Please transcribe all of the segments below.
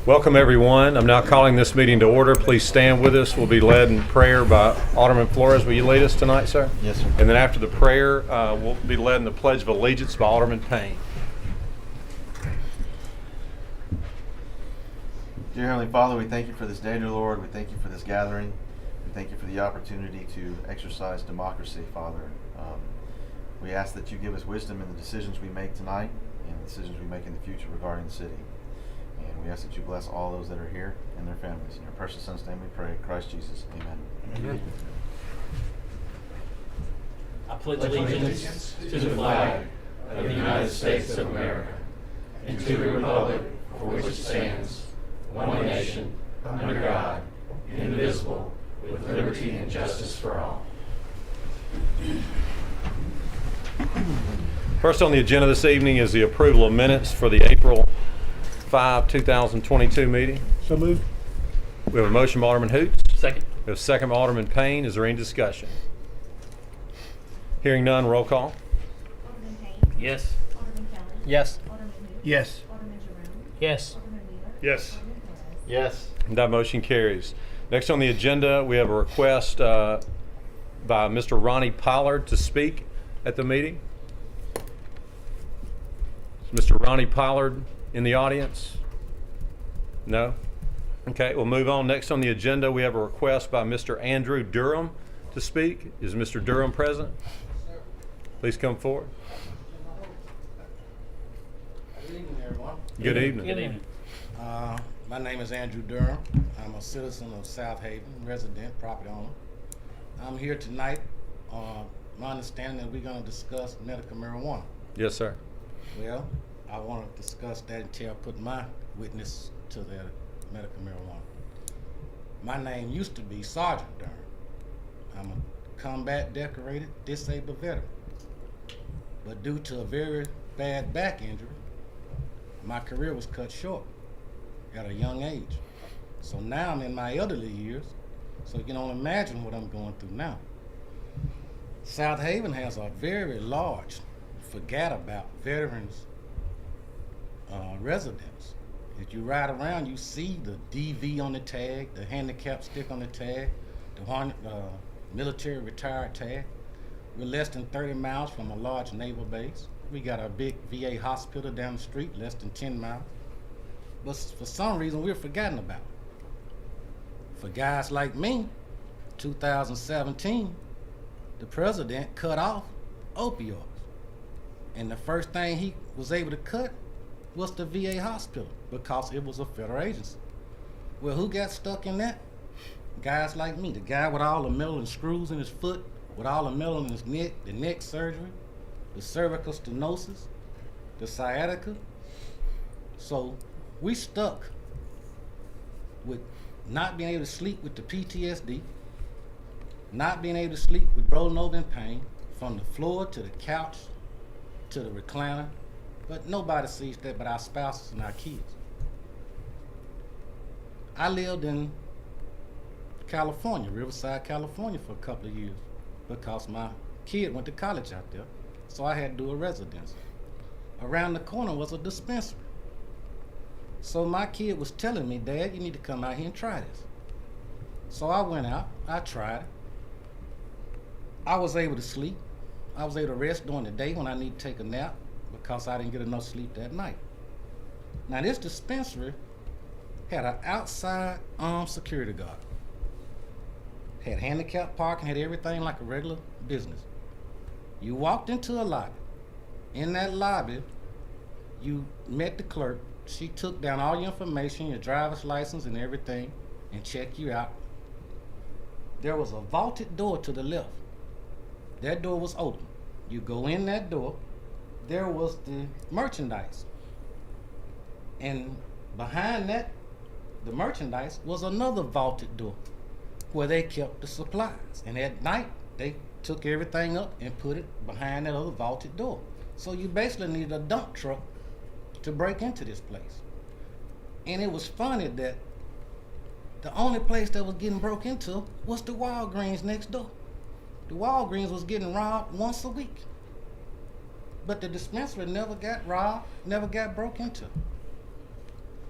Welcome, everyone. I'm now calling this meeting to order. Please stand with us. We'll be led in prayer by Alderman Flores. Will you lead us tonight, sir? Yes, sir. And then after the prayer, we'll be led in the Pledge of Allegiance by Alderman Payne. Dear Heavenly Father, we thank you for this day, dear Lord. We thank you for this gathering. We thank you for the opportunity to exercise democracy, Father. We ask that you give us wisdom in the decisions we make tonight and the decisions we make in the future regarding the city. And we ask that you bless all those that are here and their families. In your precious Son's name we pray, in Christ Jesus. Amen. Amen. I pledge allegiance to the flag of the United States of America and to the republic for which it stands, one nation, under God, indivisible, with liberty and justice for all. First on the agenda this evening is the approval of minutes for the April 5, 2022 meeting. So moved. We have a motion by Alderman Hoots. Second. We have a second by Alderman Payne. Is there any discussion? Hearing none, roll call. Alderman Payne. Yes. Alderman Kelly. Yes. Alderman Hoots. Yes. Alderman Jerome. Yes. Alderman Wheeler. Yes. Alderman Flores. Yes. That motion carries. Next on the agenda, we have a request by Mr. Ronnie Pollard to speak at the meeting. Is Mr. Ronnie Pollard in the audience? No? Okay, we'll move on. Next on the agenda, we have a request by Mr. Andrew Durham to speak. Is Mr. Durham present? Please come forward. Good evening, everyone. Good evening. Good evening. My name is Andrew Durham. I'm a citizen of Southaven, resident, property owner. I'm here tonight. My understanding that we're going to discuss medical marijuana. Yes, sir. Well, I want to discuss that until I put my witness to the medical marijuana. My name used to be Sergeant Durham. I'm a combat decorated disabled veteran. But due to a very bad back injury, my career was cut short at a young age. So now I'm in my elderly years, so you can only imagine what I'm going through now. Southaven has a very large, forgot about veterans residence. If you ride around, you see the DV on the tag, the handicap stick on the tag, the military retired tag. We're less than 30 miles from a large naval base. We got a big VA hospital down the street, less than 10 miles. But for some reason, we're forgotten about. For guys like me, 2017, the president cut off opioids. And the first thing he was able to cut was the VA hospital because it was a federal agency. Well, who got stuck in that? Guys like me, the guy with all the metal and screws in his foot, with all the metal in his neck, the neck surgery, the cervical stenosis, the sciatica. So we stuck with not being able to sleep with the PTSD, not being able to sleep with rolling over in pain, from the floor to the couch to the recliner. But nobody sees that but our spouses and our kids. I lived in California, Riverside, California for a couple of years because my kid went to college out there, so I had to do a residency. Around the corner was a dispensary. So my kid was telling me, Dad, you need to come out here and try this. So I went out, I tried it. I was able to sleep. I was able to rest during the day when I need to take a nap because I didn't get enough sleep that night. Now this dispensary had an outside armed security guard. Had handicap parking, had everything like a regular business. You walked into a lobby. In that lobby, you met the clerk. She took down all your information, your driver's license and everything, and checked you out. There was a vaulted door to the left. That door was open. You go in that door, there was the merchandise. And behind that, the merchandise, was another vaulted door where they kept the supplies. And at night, they took everything up and put it behind that other vaulted door. So you basically needed a dump truck to break into this place. And it was funny that the only place that was getting broke into was the Walgreens next door. The Walgreens was getting robbed once a week. But the dispensary never got robbed, never got broke into.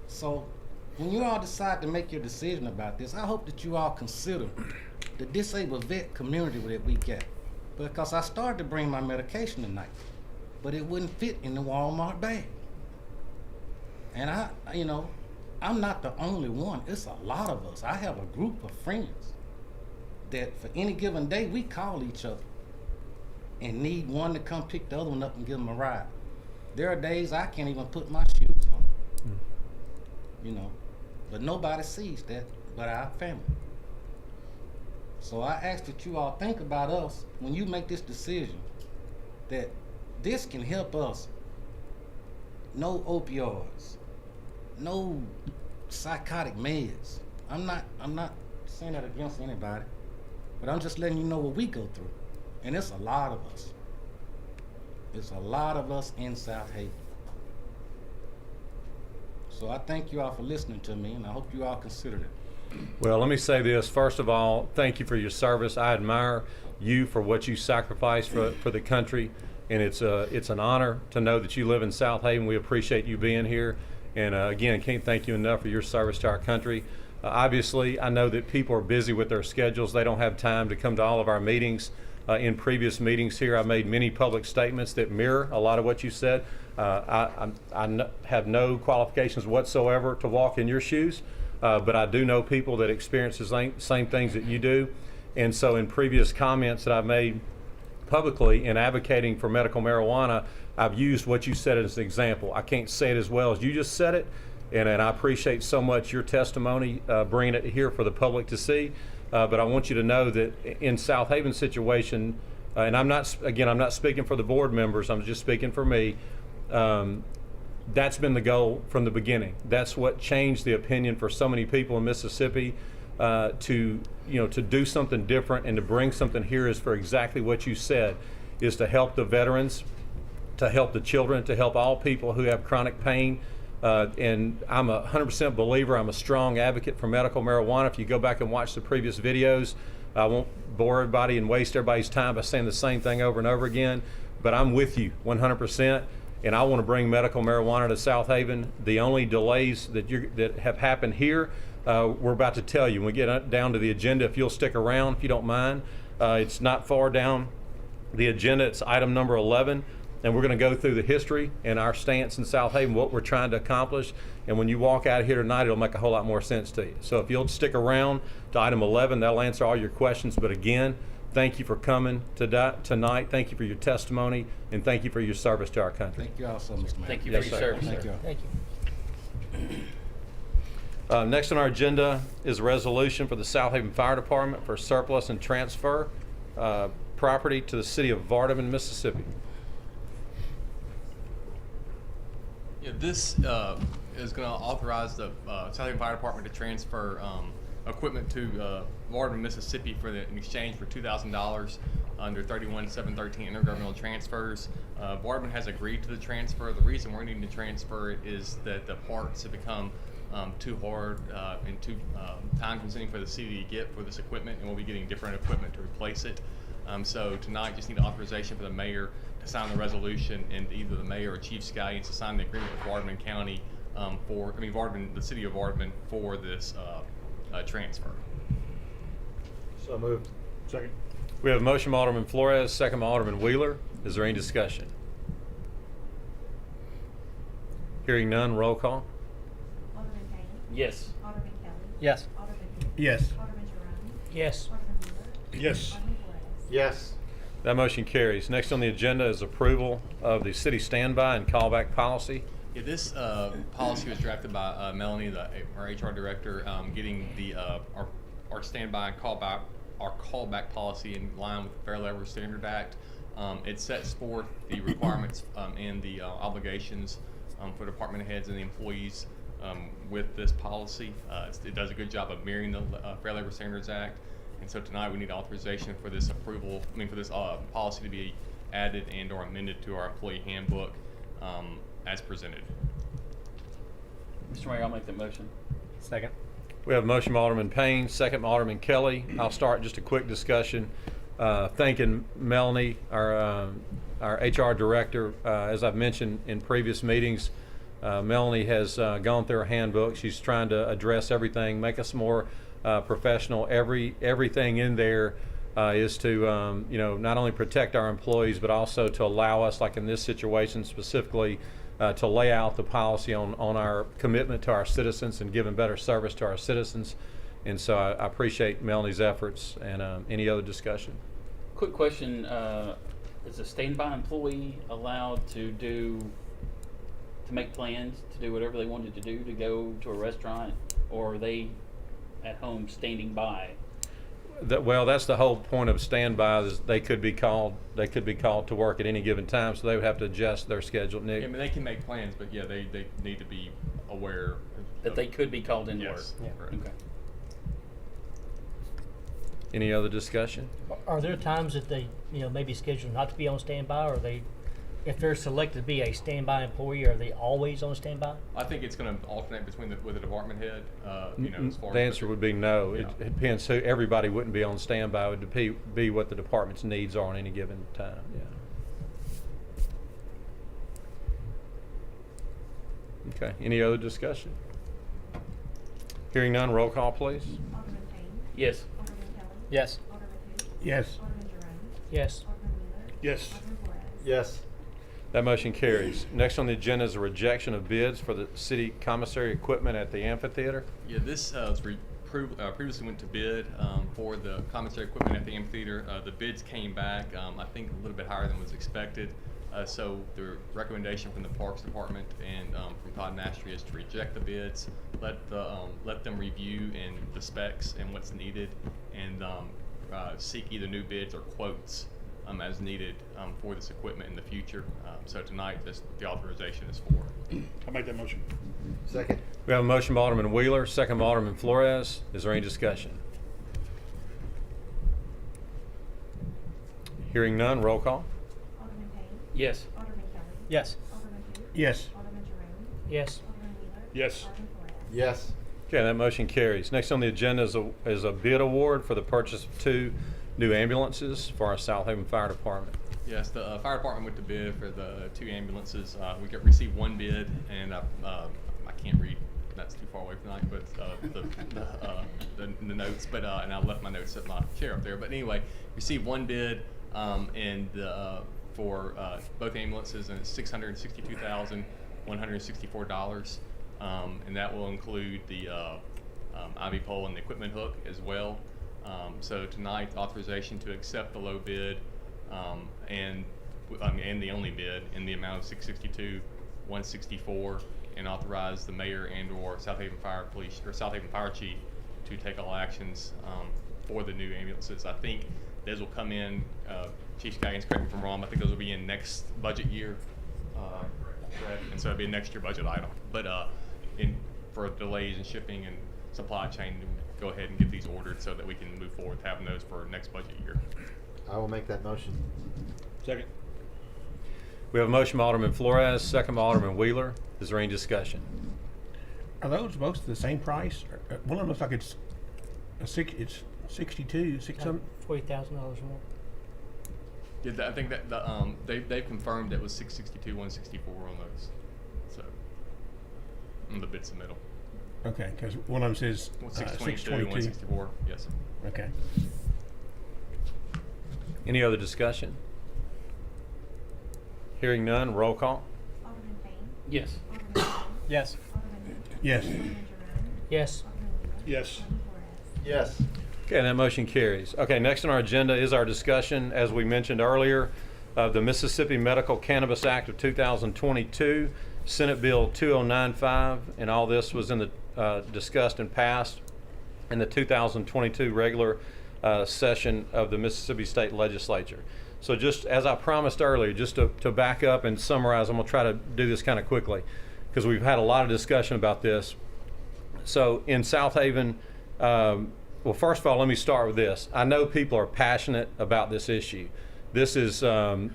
So when you all decide to make your decision about this, I hope that you all consider the disabled vet community that we get. Because I started to bring my medication tonight, but it wouldn't fit in the Walmart bag. And I'm not the only one. It's a lot of us. I have a group of friends that for any given day, we call each other and need one to come pick the other one up and give them a ride. There are days I can't even put my shoes on, but nobody sees that but our family. So I ask that you all think about us when you make this decision, that this can help us. No opioids, no psychotic meds. I'm not saying that against anybody, but I'm just letting you know what we go through. And it's a lot of us. It's a lot of us in Southaven. So I thank you all for listening to me, and I hope you all consider it. Well, let me say this. First of all, thank you for your service. I admire you for what you sacrificed for the country, and it's an honor to know that you live in Southaven. We appreciate you being here, and again, can't thank you enough for your service to our country. Obviously, I know that people are busy with their schedules. They don't have time to come to all of our meetings. In previous meetings here, I made many public statements that mirror a lot of what you said. I have no qualifications whatsoever to walk in your shoes, but I do know people that experience the same things that you do. And so in previous comments that I've made publicly in advocating for medical marijuana, I've used what you said as an example. I can't say it as well as you just said it, and I appreciate so much your testimony, bringing it here for the public to see. But I want you to know that in Southaven's situation, and I'm not speaking for the board members, I'm just speaking for me, that's been the goal from the beginning. That's what changed the opinion for so many people in Mississippi to do something different and to bring something here is for exactly what you said, is to help the veterans, to help the children, to help all people who have chronic pain. And I'm a 100% believer. I'm a strong advocate for medical marijuana. If you go back and watch the previous videos, I won't bore everybody and waste everybody's time by saying the same thing over and over again, but I'm with you 100%. And I want to bring medical marijuana to Southaven. The only delays that have happened here, we're about to tell you when we get down to the agenda. If you'll stick around, if you don't mind, it's not far down the agenda. It's item number 11. And we're going to go through the history and our stance in Southaven, what we're trying to accomplish. And when you walk out of here tonight, it'll make a whole lot more sense to you. So if you'll stick around to item 11, that'll answer all your questions. But again, thank you for coming tonight. Thank you for your testimony, and thank you for your service to our country. Thank you all so much, man. Thank you Yes, for your sir. service, Thank sir. you. Thank you. Next on our agenda is a resolution for the Southaven Fire Department for surplus and transfer property to the city of Vardaman, Mississippi. Yeah, this is going to authorize the Southaven Fire Department to transfer equipment to Vardaman, Mississippi in exchange for $2,000 under 31-713 intergovernmental transfers. Vardaman has agreed to the transfer. The reason we're needing to transfer it is that the parts have become too hard and too time-consuming for the city to get for this equipment, and we'll be getting different equipment to replace it. So tonight, just need authorization for the mayor to sign the resolution, and either the mayor or chief scallions to sign the agreement with Vardaman County the city of Vardaman for this transfer. So moved. Second. We have a motion by Alderman Flores, second by Alderman Wheeler. Is there any discussion? Hearing none, roll call. Alderman Payne. Yes. Alderman Kelly. Yes. Alderman Hood. Yes. Alderman Jerome. Yes. Alderman Wheeler. Yes. Alderman Flores. Yes. That motion carries. Next on the agenda is approval of the city standby and callback policy. Yeah, this policy was drafted by Melanie, our HR director, getting our standby and callback policy in line with the Fair Labor Standards Act. It sets forth the requirements and the obligations for department heads and the employees with this policy. It does a good job of mirroring the Fair Labor Standards Act. And so tonight we need authorization for this for this policy to be added and or amended to our employee handbook as presented. Mr. Mayor, I'll make that motion. Second. We have a motion by Alderman Payne, second by Alderman Kelly. I'll start just a quick discussion. Thanking Melanie, our HR director. As I've mentioned in previous meetings, Melanie has gone through her handbook. She's trying to address everything, make us more professional. Everything in there is to not only protect our employees, but also to allow us, like in this situation specifically, to lay out the policy on our commitment to our citizens and giving better service to our citizens. And so I appreciate Melanie's efforts. And any other discussion? Quick question, is a standby employee allowed to make plans, to do whatever they wanted to do, to go to a restaurant, or are they at home standing by? Well, that's the whole point of standby, is they could be called to work at any given time, so they would have to adjust their schedule. Nick? I mean, they can make plans, but yeah, they need to be aware That they could be called into work? Yes. Yeah. Correct. Okay. Any other discussion? Are there times that they, maybe scheduled not to be on standby, or if they're selected to be a standby employee, are they always on standby? I think it's going to alternate with the department head. As far The as answer would be no. Yeah. It depends who. Everybody wouldn't be on standby. It would be what the department's needs are on any given time. Yeah. Okay. Any other discussion? Hearing none, roll call, please. Alderman Payne. Yes. Alderman Kelly. Yes. Alderman who? Yes. Alderman Jerome. Yes. Alderman Wheeler. Yes. Alderman Flores. Yes. That motion carries. Next on the agenda is a rejection of bids for the city commissary equipment at the amphitheater. Yeah, this previously went to bid for the commissary equipment at the amphitheater. The bids came back, I think, a little bit higher than was expected. So the recommendation from the Parks Department and from Todd Nastry is to reject the bids, let them review and the specs and what's needed, and seek either new bids or quotes as needed for this equipment in the future. So tonight, the authorization is for. I'll make that motion. Second. We have a motion by Alderman Wheeler, second by Alderman Flores. Is there any discussion? Hearing none, roll call. Alderman Payne. Yes. Alderman Kelly. Yes. Alderman who? Yes. Alderman Jerome. Yes. Alderman Wheeler. Yes. Alderman Flores. Yes. Okay, that motion carries. Next on the agenda is a bid award for the purchase of 2 new ambulances for our Southaven Fire Department. Yes, the fire department went to bid for the 2 ambulances. We received 1 bid, and I can't read. That's too far away tonight, but the notes. But and I left my notes at my chair up there. But anyway, received 1 bid, and for both ambulances, and it's $662,164, and that will include the IV pole and the equipment hook as well. So tonight, authorization to accept the low bid and the only bid in the amount of $662,164, and authorize the mayor and/or Southaven Fire Police or Southaven Fire Chief to take all actions for the new ambulances. I think those will come in. Chief Scaggins, correct me if I'm wrong. I think those will be in next budget year, correct? And so it'll be a next year budget item. But for delays in shipping and supply chain, go ahead and get these ordered so that we can move forward with having those for next budget year. I will make that motion. Second. We have a motion by Alderman Flores, second by Alderman Wheeler. Is there any discussion? Are those both the same price? One of them looks like it's 62, 600. $40,000 more. Yeah, I think that they've confirmed it was $662,164 on those. So on the bid submittal. Okay, because one of them says 622, 164. Yes, sir. Okay. Any other discussion? Hearing none, roll call. Alderman Payne. Yes. Alderman Kelly. Yes. Alderman who? Yes. Alderman Jerome. Yes. Alderman Wheeler. Yes. Alderman Flores. Yes. Okay, that motion carries. Okay, next on our agenda is our discussion, as we mentioned earlier, of the Mississippi Medical Cannabis Act of 2022, Senate Bill 2095, and all this was in the discussed and passed in the 2022 regular session of the Mississippi State Legislature. So just as I promised earlier, just to back up and summarize, I'm going to try to do this kind of quickly because we've had a lot of discussion about this. So in Southaven, well, first of all, let me start with this. I know people are passionate about this issue. This is one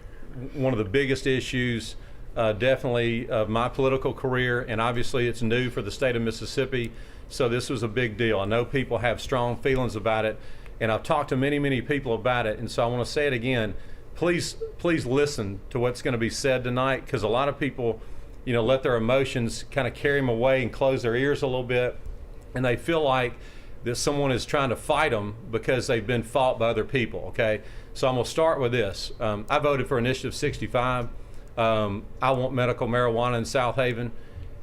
of the biggest issues, definitely, of my political career, and obviously it's new for the state of Mississippi, so this was a big deal. I know people have strong feelings about it, and I've talked to many, many people about it, and so I want to say it again. Please listen to what's going to be said tonight, because a lot of people let their emotions kind of carry them away and close their ears a little bit, and they feel like that someone is trying to fight them because they've been fought by other people, okay? So I'm gonna start with this. I voted for Initiative 65. I want medical marijuana in Southaven.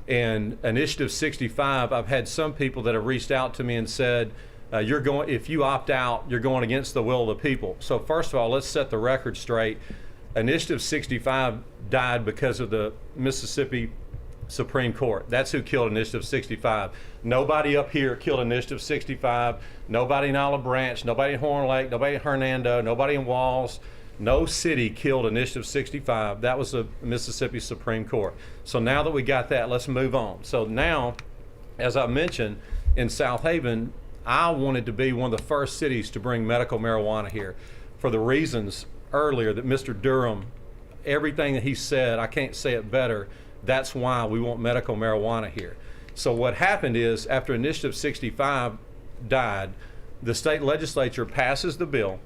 And Initiative 65, I've had some people that have reached out to me and said, if you opt out, you're going against the will of the people. So first of all, let's set the record straight. Initiative 65 died because of the Mississippi Supreme Court. That's who killed Initiative 65. Nobody up here killed Initiative 65. Nobody in Olive Branch, nobody in Horn Lake, nobody in Hernando, nobody in Walls. No city killed Initiative 65. That was the Mississippi Supreme Court. So now that we got that, let's move on. So now, as I mentioned, in Southaven, I wanted to be one of the first cities to bring medical marijuana here for the reasons earlier that Mr. Durham, everything that he said, I can't say it better. That's why we want medical marijuana here. So what happened is, after Initiative 65 died, the state legislature passes the bill.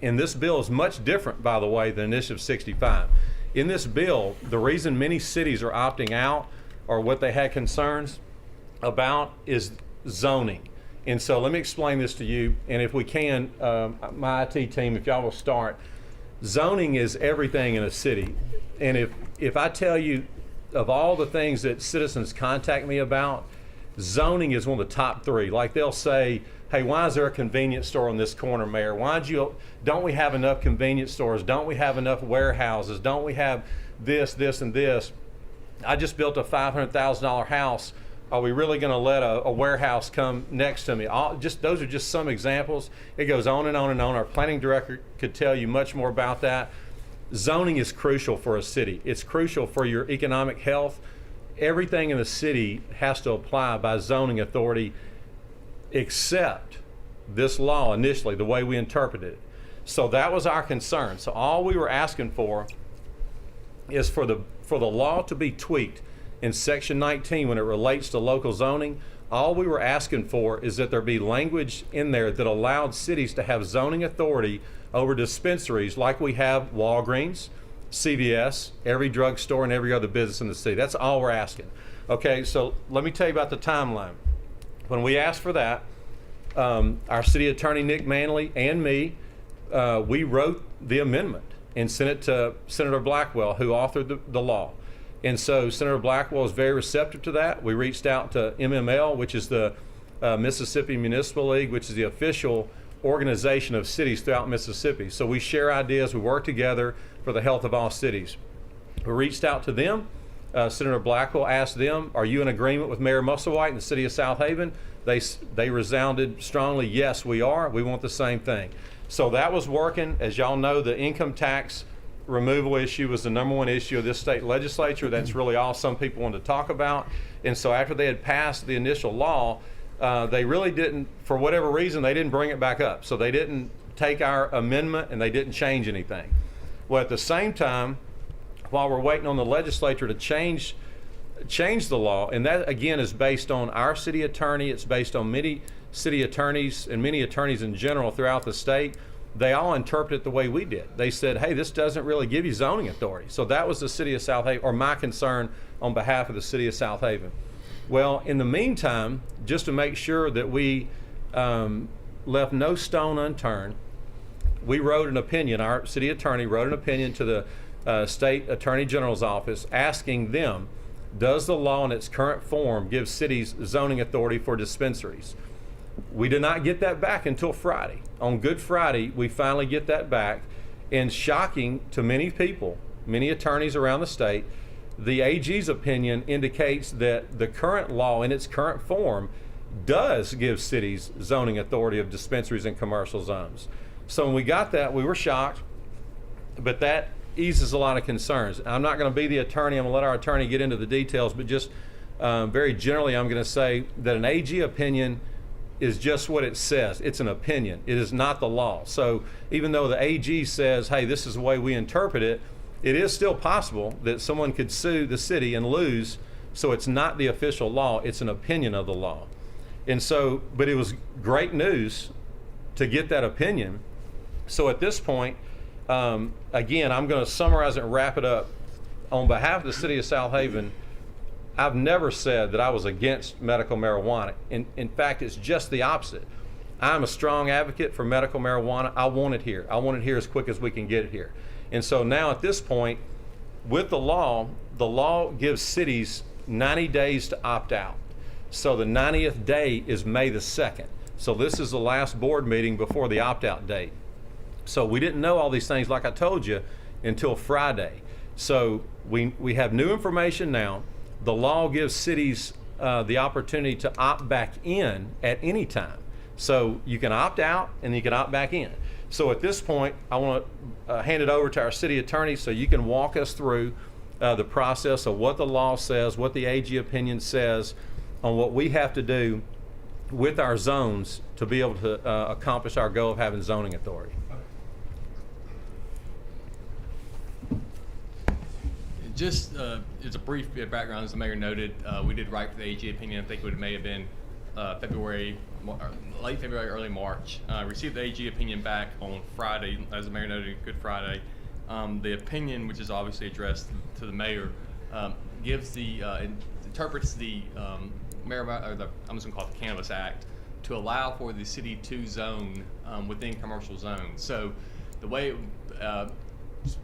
And this bill is much different, by the way, than Initiative 65. In this bill, the reason many cities are opting out, or what they had concerns about, is zoning. And so let me explain this to you, and if we can, my IT team, if y'all will start. Zoning is everything in a city. And if I tell you, of all the things that citizens contact me about, zoning is one of the top 3. Like, they'll say, hey, why is there a convenience store on this corner, Mayor? Don't we have enough convenience stores? Don't we have enough warehouses? Don't we have this, this, and this? I just built a $500,000 house. Are we really going to let a warehouse come next to me? Those are just some examples. It goes on and on and on. Our planning director could tell you much more about that. Zoning is crucial for a city. It's crucial for your economic health. Everything in the city has to apply by zoning authority, except this law initially, the way we interpreted it. So that was our concern. So all we were asking for is for the law to be tweaked in Section 19 when it relates to local zoning. All we were asking for is that there be language in there that allowed cities to have zoning authority over dispensaries like we have Walgreens, CVS, every drugstore, and every other business in the city. That's all we're asking. Okay, so let me tell you about the timeline. When we asked for that, our city attorney, Nick Manley, and me, we wrote the amendment and sent it to Senator Blackwell, who authored the law. And so Senator Blackwell was very receptive to that. We reached out to MML, which is the Mississippi Municipal League, which is the official organization of cities throughout Mississippi. So we share ideas, we work together for the health of all cities. We reached out to them. Senator Blackwell asked them, are you in agreement with Mayor Musselwhite in the city of Southaven? They resounded strongly, yes, we are. We want the same thing. So that was working. As y'all know, the income tax removal issue was the #1 issue of this state legislature. That's really all some people wanted to talk about. And so after they had passed the initial law, they really didn't, for whatever reason, they didn't bring it back up. So they didn't take our amendment and they didn't change anything. Well, at the same time, while we're waiting on the legislature to change the law, and that again is based on our city attorney, it's based on many city attorneys and many attorneys in general throughout the state, they all interpret it the way we did. They said, hey, this doesn't really give you zoning authority. So that was the city of Southaven, or my concern on behalf of the city of Southaven. Well, in the meantime, just to make sure that we left no stone unturned, we wrote an opinion, our city attorney wrote an opinion to the state attorney general's office asking them, does the law in its current form give cities zoning authority for dispensaries? We did not get that back until Friday. On Good Friday, we finally get that back. And shocking to many people, many attorneys around the state, the AG's opinion indicates that the current law in its current form does give cities zoning authority of dispensaries and commercial zones. So when we got that, we were shocked, but that eases a lot of concerns. I'm not going to be the attorney. I'm going to let our attorney get into the details, but just very generally, I'm going to say that an AG opinion is just what it says. It's an opinion. It is not the law. So even though the AG says, hey, this is the way we interpret it, it is still possible that someone could sue the city and lose. So it's not the official law. It's an opinion of the law. And so, but it was great news to get that opinion. So at this point, again, I'm going to summarize it and wrap it up. on behalf of the city of Southaven, I've never said that I was against medical marijuana. In fact, it's just the opposite. I'm a strong advocate for medical marijuana. I want it here. I want it here as quick as we can get it here. And so now at this point, with the law gives cities 90 days to opt out. So the 90th day is May the 2nd. So this is the last board meeting before the opt-out date. So we didn't know all these things, like I told you, until Friday. So we have new information now. The law gives cities the opportunity to opt back in at any time. So you can opt out and you can opt back in. So at this point, I want to hand it over to our city attorney so you can walk us through the process of what the law says, what the AG opinion says on what we have to do with our zones to be able to accomplish our goal of having zoning authority. Just as a brief bit of background, as the mayor noted, we did write for the AG opinion. I think it may have been late February, early March. Received the AG opinion back on Friday, as the mayor noted, Good Friday. The opinion, which is obviously addressed to the mayor, gives the interprets the marijuana, or I'm just going to call it the Cannabis Act, to allow for the city to zone within commercial zones. So the way,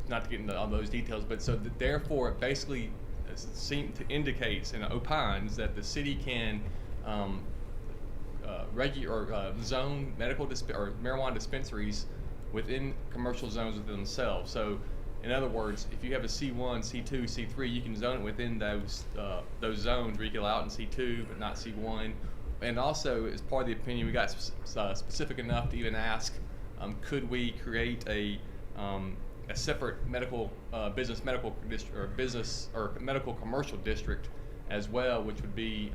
not to get into all those details, but so therefore it basically indicates and opines that the city can zone medical or marijuana dispensaries within commercial zones within themselves. So in other words, if you have a C1, C2, C3, you can zone it within those zones where you can allow it in C2 but not C1. And also, as part of the opinion, we got specific enough to even ask, could we create a separate medical medical district or business or medical commercial district as well, which would be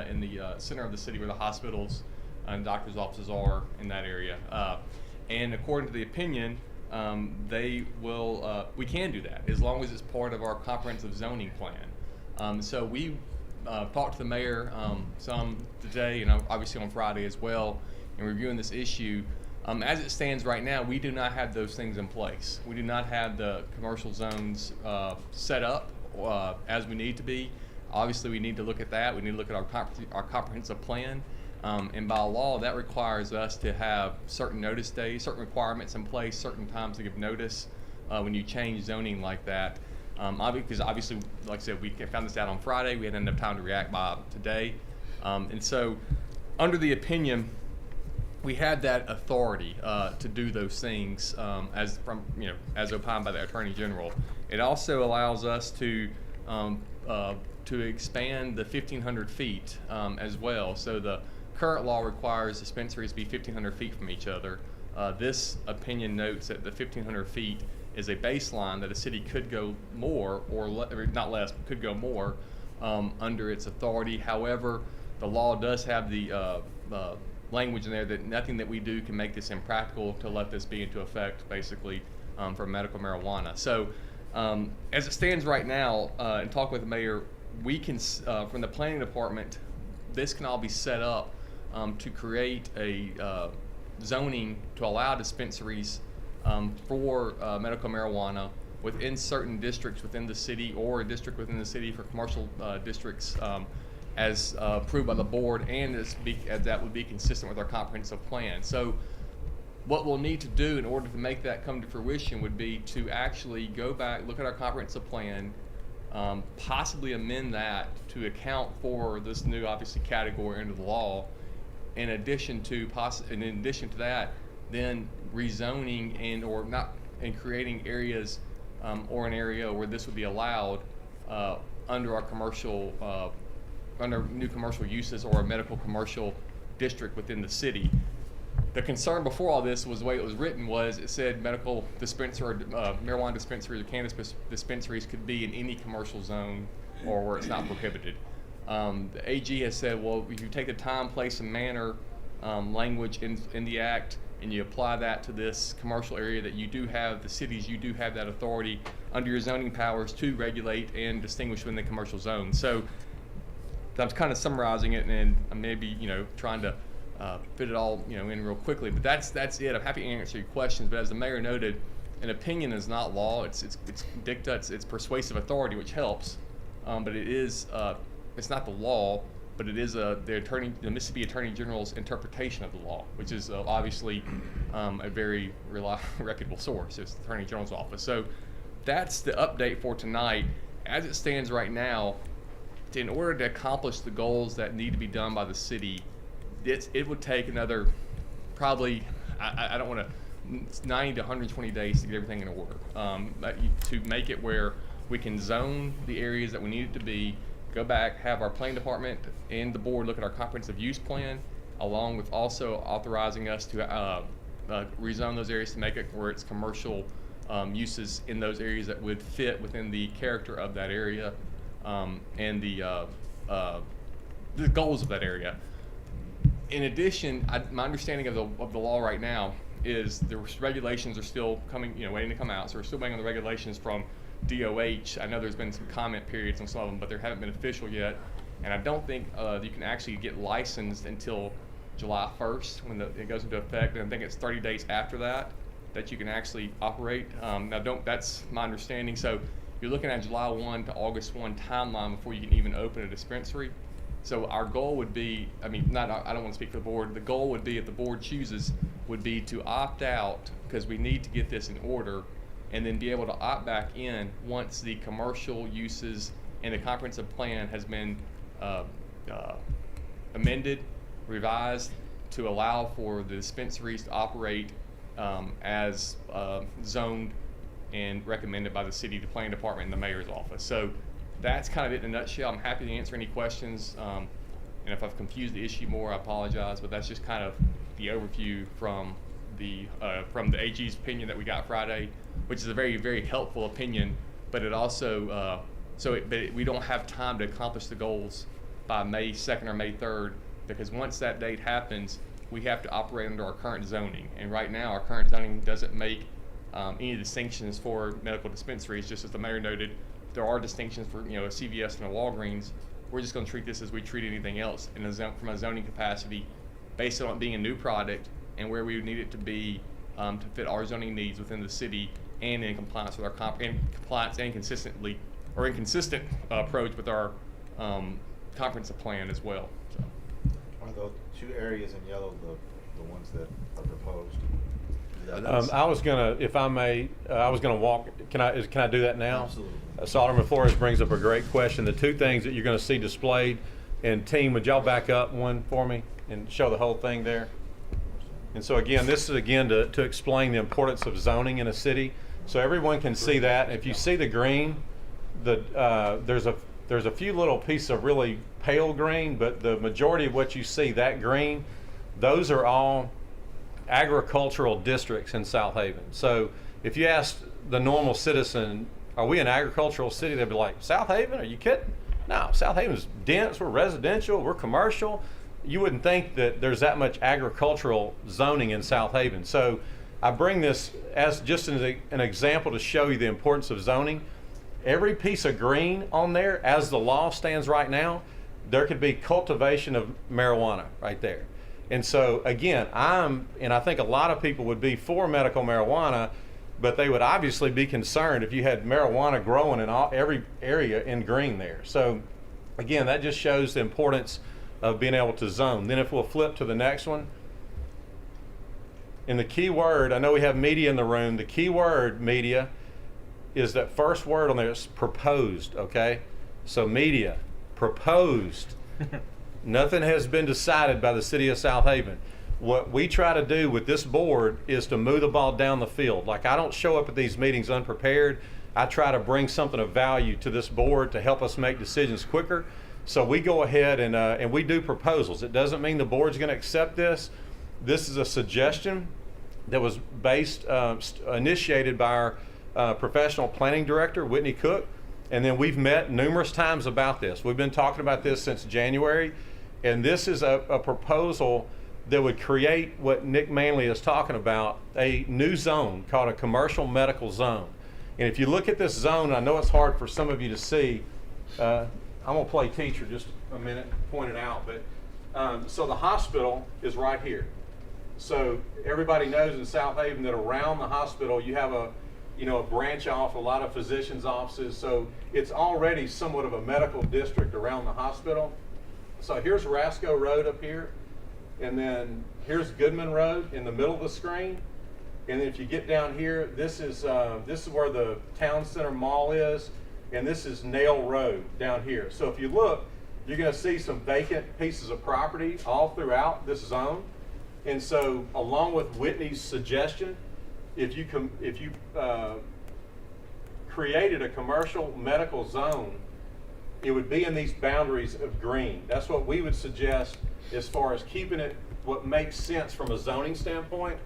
in the center of the city where the hospitals and doctors' offices are in that area. And according to the opinion, we can do that as long as it's part of our comprehensive zoning plan. So we talked to the mayor some today and obviously on Friday as well in reviewing this issue. As it stands right now, we do not have those things in place. We do not have the commercial zones set up as we need to be. Obviously, we need to look at that. We need to look at our comprehensive plan. And by law, that requires us to have certain notice days, certain requirements in place, certain times to give notice when you change zoning like that. Because obviously, like I said, we found this out on Friday. We hadn't enough time to react by today. And so under the opinion, we had that authority to do those things as opined by the Attorney General. It also allows us to expand the 1,500 feet as well. So the current law requires dispensaries to be 1,500 feet from each other. This opinion notes that the 1,500 feet is a baseline that a city could go more, or not less, but could go more under its authority. However, the law does have the language in there that nothing that we do can make this impractical to let this be into effect, basically, for medical marijuana. So as it stands right now, and talk with the mayor, we can, from the planning department, this can all be set up to create a zoning to allow dispensaries for medical marijuana within certain districts within the city, or a district within the city for commercial districts as approved by the board, and as that would be consistent with our comprehensive plan. So what we'll need to do in order to make that come to fruition would be to actually go back, look at our comprehensive plan, possibly amend that to account for this new, obviously, category under the law. In addition to that, then rezoning and creating areas or an area where this would be allowed under our commercial, under new commercial uses or a medical commercial district within the city. The concern before all this was the way it was written was it said medical dispensary, marijuana dispensaries or cannabis dispensaries could be in any commercial zone or where it's not prohibited. The AG has said, well, if you take the time, place, and manner language in the act and you apply that to this commercial area that you do have, the cities, you do have that authority under your zoning powers to regulate and distinguish within the commercial zone. So I'm kind of summarizing it and maybe trying to fit it all in real quickly, but that's it. I'm happy to answer your questions, but as the mayor noted, an opinion is not law. It's dicta. It's persuasive authority, which helps. But it is it's not the law, but it is the Mississippi Attorney General's interpretation of the law, which is obviously a very reputable source. It's the Attorney General's office. So that's the update for tonight. As it stands right now, in order to accomplish the goals that need to be done by the city, it would take another probably, I don't want to, 90 to 120 days to get everything in order. To make it where we can zone the areas that we need it to be, go back, have our planning department and the board look at our comprehensive use plan, along with also authorizing us to rezone those areas to make it where it's commercial uses in those areas that would fit within the character of that area and the goals of that area. In addition, my understanding of the law right now is the regulations are still coming, waiting to come out. So we're still waiting on the regulations from DOH. I know there's been some comment periods on some of them, but they haven't been official yet. And I don't think you can actually get licensed until July 1st when it goes into effect. And I think it's 30 days after that you can actually operate. That's my understanding. So you're looking at July 1 to August 1 timeline before you can even open a dispensary. So our goal would be, I don't want to speak for the board, the goal would be, if the board chooses, would be to opt out, because we need to get this in order, and then be able to opt back in once the commercial uses and the comprehensive plan has been amended, revised, to allow for the dispensaries to operate as zoned and recommended by the city, the planning department, and the mayor's office. So that's kind of it in a nutshell. I'm happy to answer any questions, and if I've confused the issue more, I apologize, but that's just kind of the overview from the AG's opinion that we got Friday, which is a very, very helpful opinion, but it also, we don't have time to accomplish the goals by May 2nd or May 3rd, because once that date happens, we have to operate under our current zoning. And right now, our current zoning doesn't make any distinctions for medical dispensaries. Just as the mayor noted, there are distinctions for a CVS and a Walgreens. We're just going to treat this as we treat anything else from a zoning capacity, based on it being a new product and where we would need it to be to fit our zoning needs within the city, and in compliance with our inconsistent approach with our comprehensive plan as well. So. Are the two areas in yellow the ones that are proposed? I was gonna, if I may, I was gonna walk. Can I do that now? Absolutely. So Alderman Flores brings up a great question. The two things that you're going to see displayed, and team, would y'all back up one for me and show the whole thing there? And so again, this is to explain the importance of zoning in a city, so everyone can see that. If you see the green, there's a few little pieces of really pale green, but the majority of what you see, that green, those are all agricultural districts in Southaven. So if you ask the normal citizen, are we an agricultural city? They'd be like, Southaven? Are you kidding? No, Southaven's dense, we're residential, we're commercial. You wouldn't think that there's that much agricultural zoning in Southaven. So I bring this as just an example to show you the importance of zoning. Every piece of green on there, as the law stands right now, there could be cultivation of marijuana right there. And so again, I think a lot of people would be for medical marijuana, but they would obviously be concerned if you had marijuana growing in every area in green there. So again, that just shows the importance of being able to zone. Then if we'll flip to the next one. And the key word, I know we have media in the room, the key word, media, is that first word on there is proposed, okay? So media, proposed. Nothing has been decided by the city of Southaven. What we try to do with this board is to move the ball down the field. Like, I don't show up at these meetings unprepared. I try to bring something of value to this board to help us make decisions quicker. So we go ahead and we do proposals. It doesn't mean the board's going to accept this. This is a suggestion that was initiated by our professional planning director, Whitney Cook. And then we've met numerous times about this. We've been talking about this since January. And this is a proposal that would create what Nick Manley is talking about, a new zone called a commercial medical zone. And if you look at this zone, I know it's hard for some of you to see. I'm gonna play teacher just a minute, point it out. But so the hospital is right here. So everybody knows in Southaven that around the hospital you have a branch off a lot of physicians' offices. So it's already somewhat of a medical district around the hospital. So here's Rasco Road up here, and then here's Goodman Road in the middle of the screen. And then if you get down here, this is where the town center mall is, and this is Nail Road down here. So if you look, you're going to see some vacant pieces of property all throughout this zone. And so, along with Whitney's suggestion, if you created a commercial medical zone, it would be in these boundaries of green. That's what we would suggest as far as keeping it what makes sense from a zoning standpoint.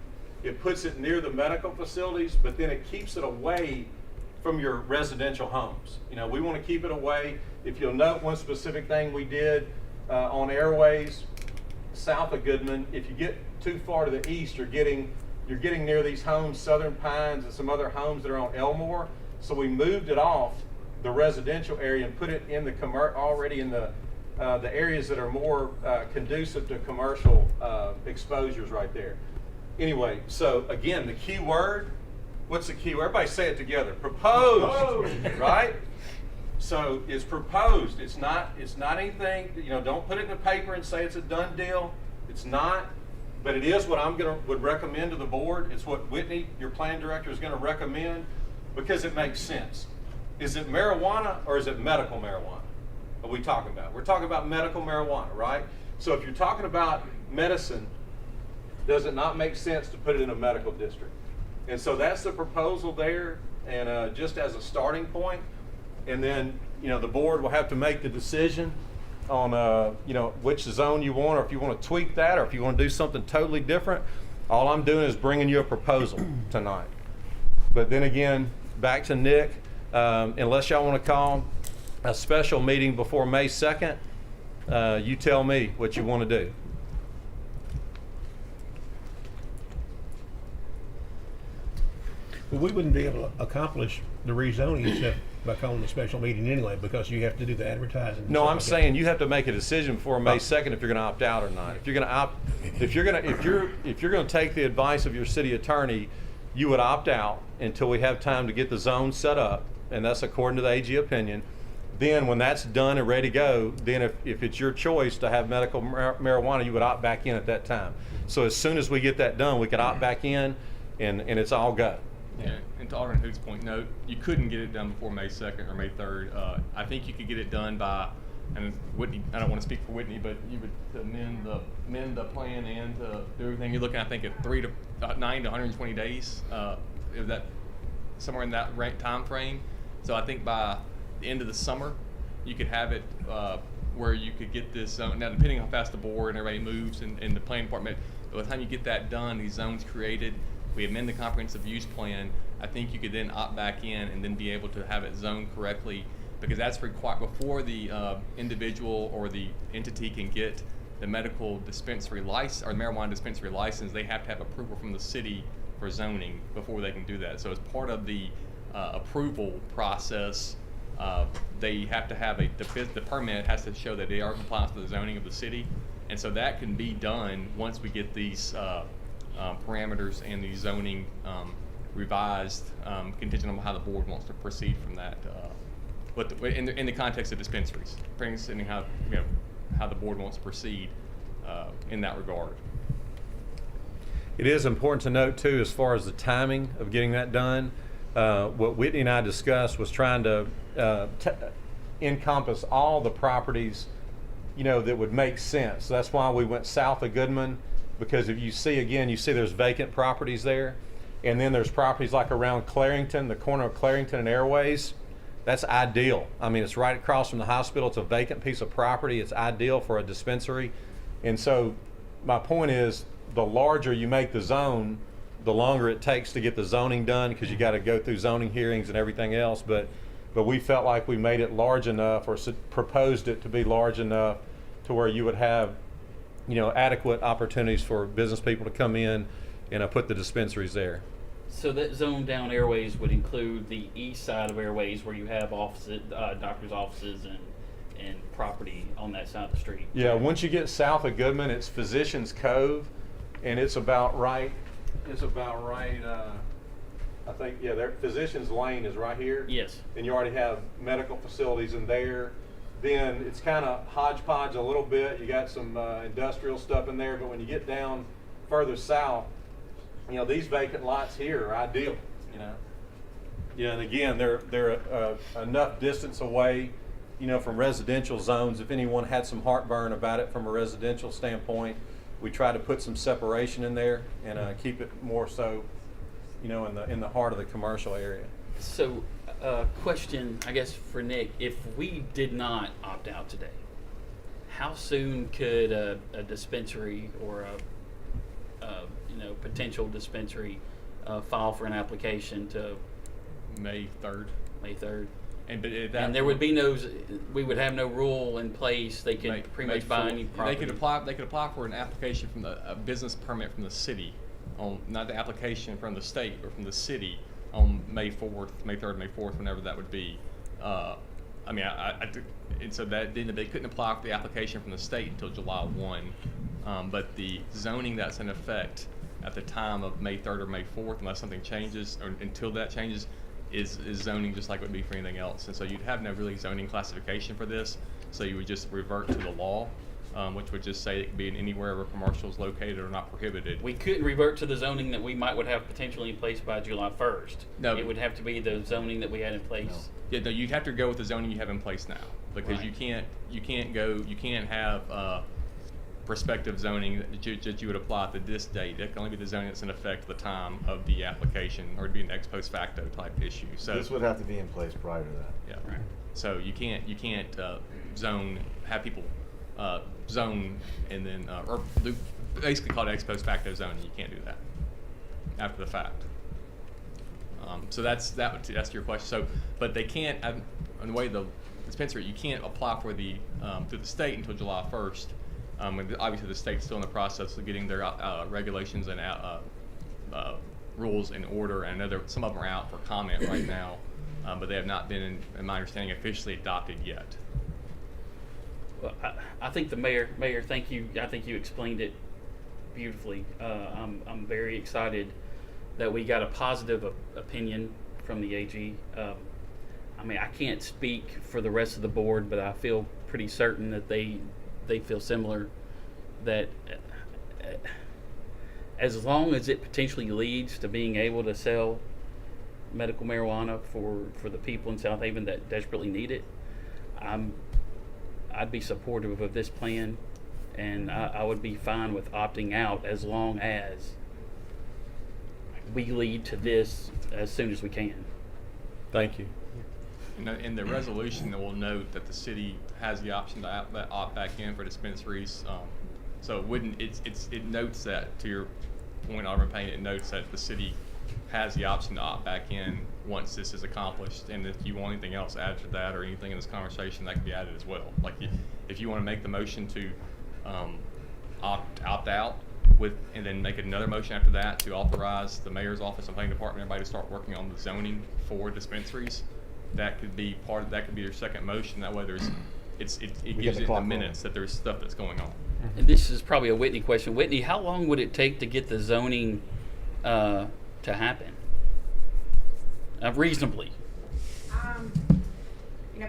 It puts it near the medical facilities, but then it keeps it away from your residential homes. We want to keep it away. If you'll note one specific thing we did on Airways, south of Goodman, if you get too far to the east, you're getting near these homes, Southern Pines and some other homes that are on Elmore. So we moved it off the residential area and put it in the already in the areas that are more conducive to commercial exposures right there. Anyway, so again, the key word, what's the key word? Everybody say it together. Proposed, right? So it's proposed. It's not anything, don't put it in the paper and say it's a done deal. It's not, but it is what would recommend to the board. It's what Whitney, your plan director, is going to recommend because it makes sense. Is it marijuana or is it medical marijuana? What are we talking about? We're talking about medical marijuana, right? So if you're talking about medicine, does it not make sense to put it in a medical district? And so that's the proposal there, and just as a starting point, and then the board will have to make the decision on which zone you want, or if you want to tweak that, or if you want to do something totally different. All I'm doing is bringing you a proposal tonight. But then again, back to Nick, unless y'all want to call a special meeting before May 2nd, you tell me what you want to do. Well, we wouldn't be able to accomplish the rezoning except by calling a special meeting anyway, because you have to do the advertising. and No, stuff I'm like that. saying you have to make a decision before May 2nd if you're going to opt out or not. If you're going to if you're going to take the advice of your city attorney, you would opt out until we have time to get the zone set up, and that's according to the AG opinion. Then when that's done and ready to go, then if it's your choice to have medical marijuana, you would opt back in at that time. So as soon as we get that done, we could opt back in, and it's all go. Yeah, and to Alderman Hoot's point, no, you couldn't get it done before May 2nd or May 3rd. I think you could get it done by, and Whitney, I don't want to speak for Whitney, but you would amend the plan and to do everything. You're looking, I think, at 9 to 120 days. Is that somewhere in that time frame? So I think by the end of the summer, you could have it where you could get this zone. Now, depending on how fast the board and everybody moves and the planning department, by the time you get that done, these zones created, we amend the comprehensive use plan, I think you could then opt back in and then be able to have it zoned correctly, because that's required before the individual or the entity can get the medical dispensary license or marijuana dispensary license. They have to have approval from the city for zoning before they can do that. So as part of the approval process, they have to have the permit has to show that they are compliant with the zoning of the city, and so that can be done once we get these parameters and the zoning revised, contingent on how the board wants to proceed from that. But in the context of dispensaries, depending how how the board wants to proceed in that regard. It is important to note too, as far as the timing of getting that done, what Whitney and I discussed was trying to encompass all the properties, that would make sense. That's why we went south of Goodman, because if you see, there's vacant properties there, and then there's properties like around Clarington, the corner of Clarington and Airways. That's ideal. I mean, it's right across from the hospital. It's a vacant piece of property. It's ideal for a dispensary. And so my point is, the larger you make the zone, the longer it takes to get the zoning done, because you got to go through zoning hearings and everything else. But we felt like we made it large enough, or proposed it to be large enough to where you would have, adequate opportunities for business people to come in and put the dispensaries there. So that zone down Airways would include the east side of Airways, where you have offices, doctors' offices, and property on that side of the street. Yeah, once you get south of Goodman, it's Physicians Cove, and it's about right. I think, yeah, their Physicians Lane is right here. Yes. And you already have medical facilities in there. Then it's kind of hodgepodge a little bit. You got some industrial stuff in there, but when you get down further south, you know, these vacant lots here are ideal, you know. Yeah, and again, they're enough distance away, you know, from residential zones. If anyone had some heartburn about it from a residential standpoint, we try to put some separation in there and keep it more so, you know, in the heart of the commercial area. So, question, I guess, for Nick: if we did not opt out today, how soon could a dispensary or a potential dispensary file for an application to May 3rd. May 3rd? And there would be we would have no rule in place. They could pretty much buy any property. They could apply for an application from a business permit from the city, not the application from the state, but from the city on May 4th, May 3rd, May 4th, whenever that would be. And so that then they couldn't apply for the application from the state until July 1. But the zoning that's in effect at the time of May 3rd or May 4th, unless something changes or until that changes, is zoning just like it would be for anything else. And so you'd have no really zoning classification for this. So you would just revert to the law, which would just say it could be in anywhere where commercial is located or not prohibited. We couldn't revert to the zoning that we would have potentially in place by July 1st. No. It would have to be the zoning that we had in place. No. Yeah, no, you'd have to go with the zoning you have in place now, because Right. you can't have prospective zoning that you would apply to this date. It can only be the zoning that's in effect at the time of the application, or it'd be an ex post facto type issue. So This would have to be in place prior to that. yeah, right. So you can't have people zone and then or do basically called ex post facto zoning. You can't do that after the fact. So that's your question. So, but they can't. In the way the dispensary, you can't apply for the through the state until July 1st. And obviously, the state's still in the process of getting their regulations and rules in order. And I know some of them are out for comment right now, but they have not been, in my understanding, officially adopted yet. Well, I think the mayor, thank you. I think you explained it beautifully. I'm very excited that we got a positive opinion from the AG. I can't speak for the rest of the board, but I feel pretty certain that they feel similar, that as long as it potentially leads to being able to sell medical marijuana for the people in Southaven that desperately need it, I'd be supportive of this plan, and I would be fine with opting out as long as we lead to this as soon as we can. Thank you. In the resolution, that will note that the city has the option to opt back in for dispensaries. So it notes that, to your point, Alderman Payne, it notes that the city has the option to opt back in once this is accomplished. And if you want anything else added to that or anything in this conversation, that can be added as well. Like if you want to make the motion to opt out and then make another motion after that to authorize the mayor's office and planning department, everybody to start working on the zoning for dispensaries. That could be that could be your second motion. That way it gives you in the minutes that there's stuff that's going on. And this is probably a Whitney question. Whitney, how long would it take to get the zoning to happen? Reasonably.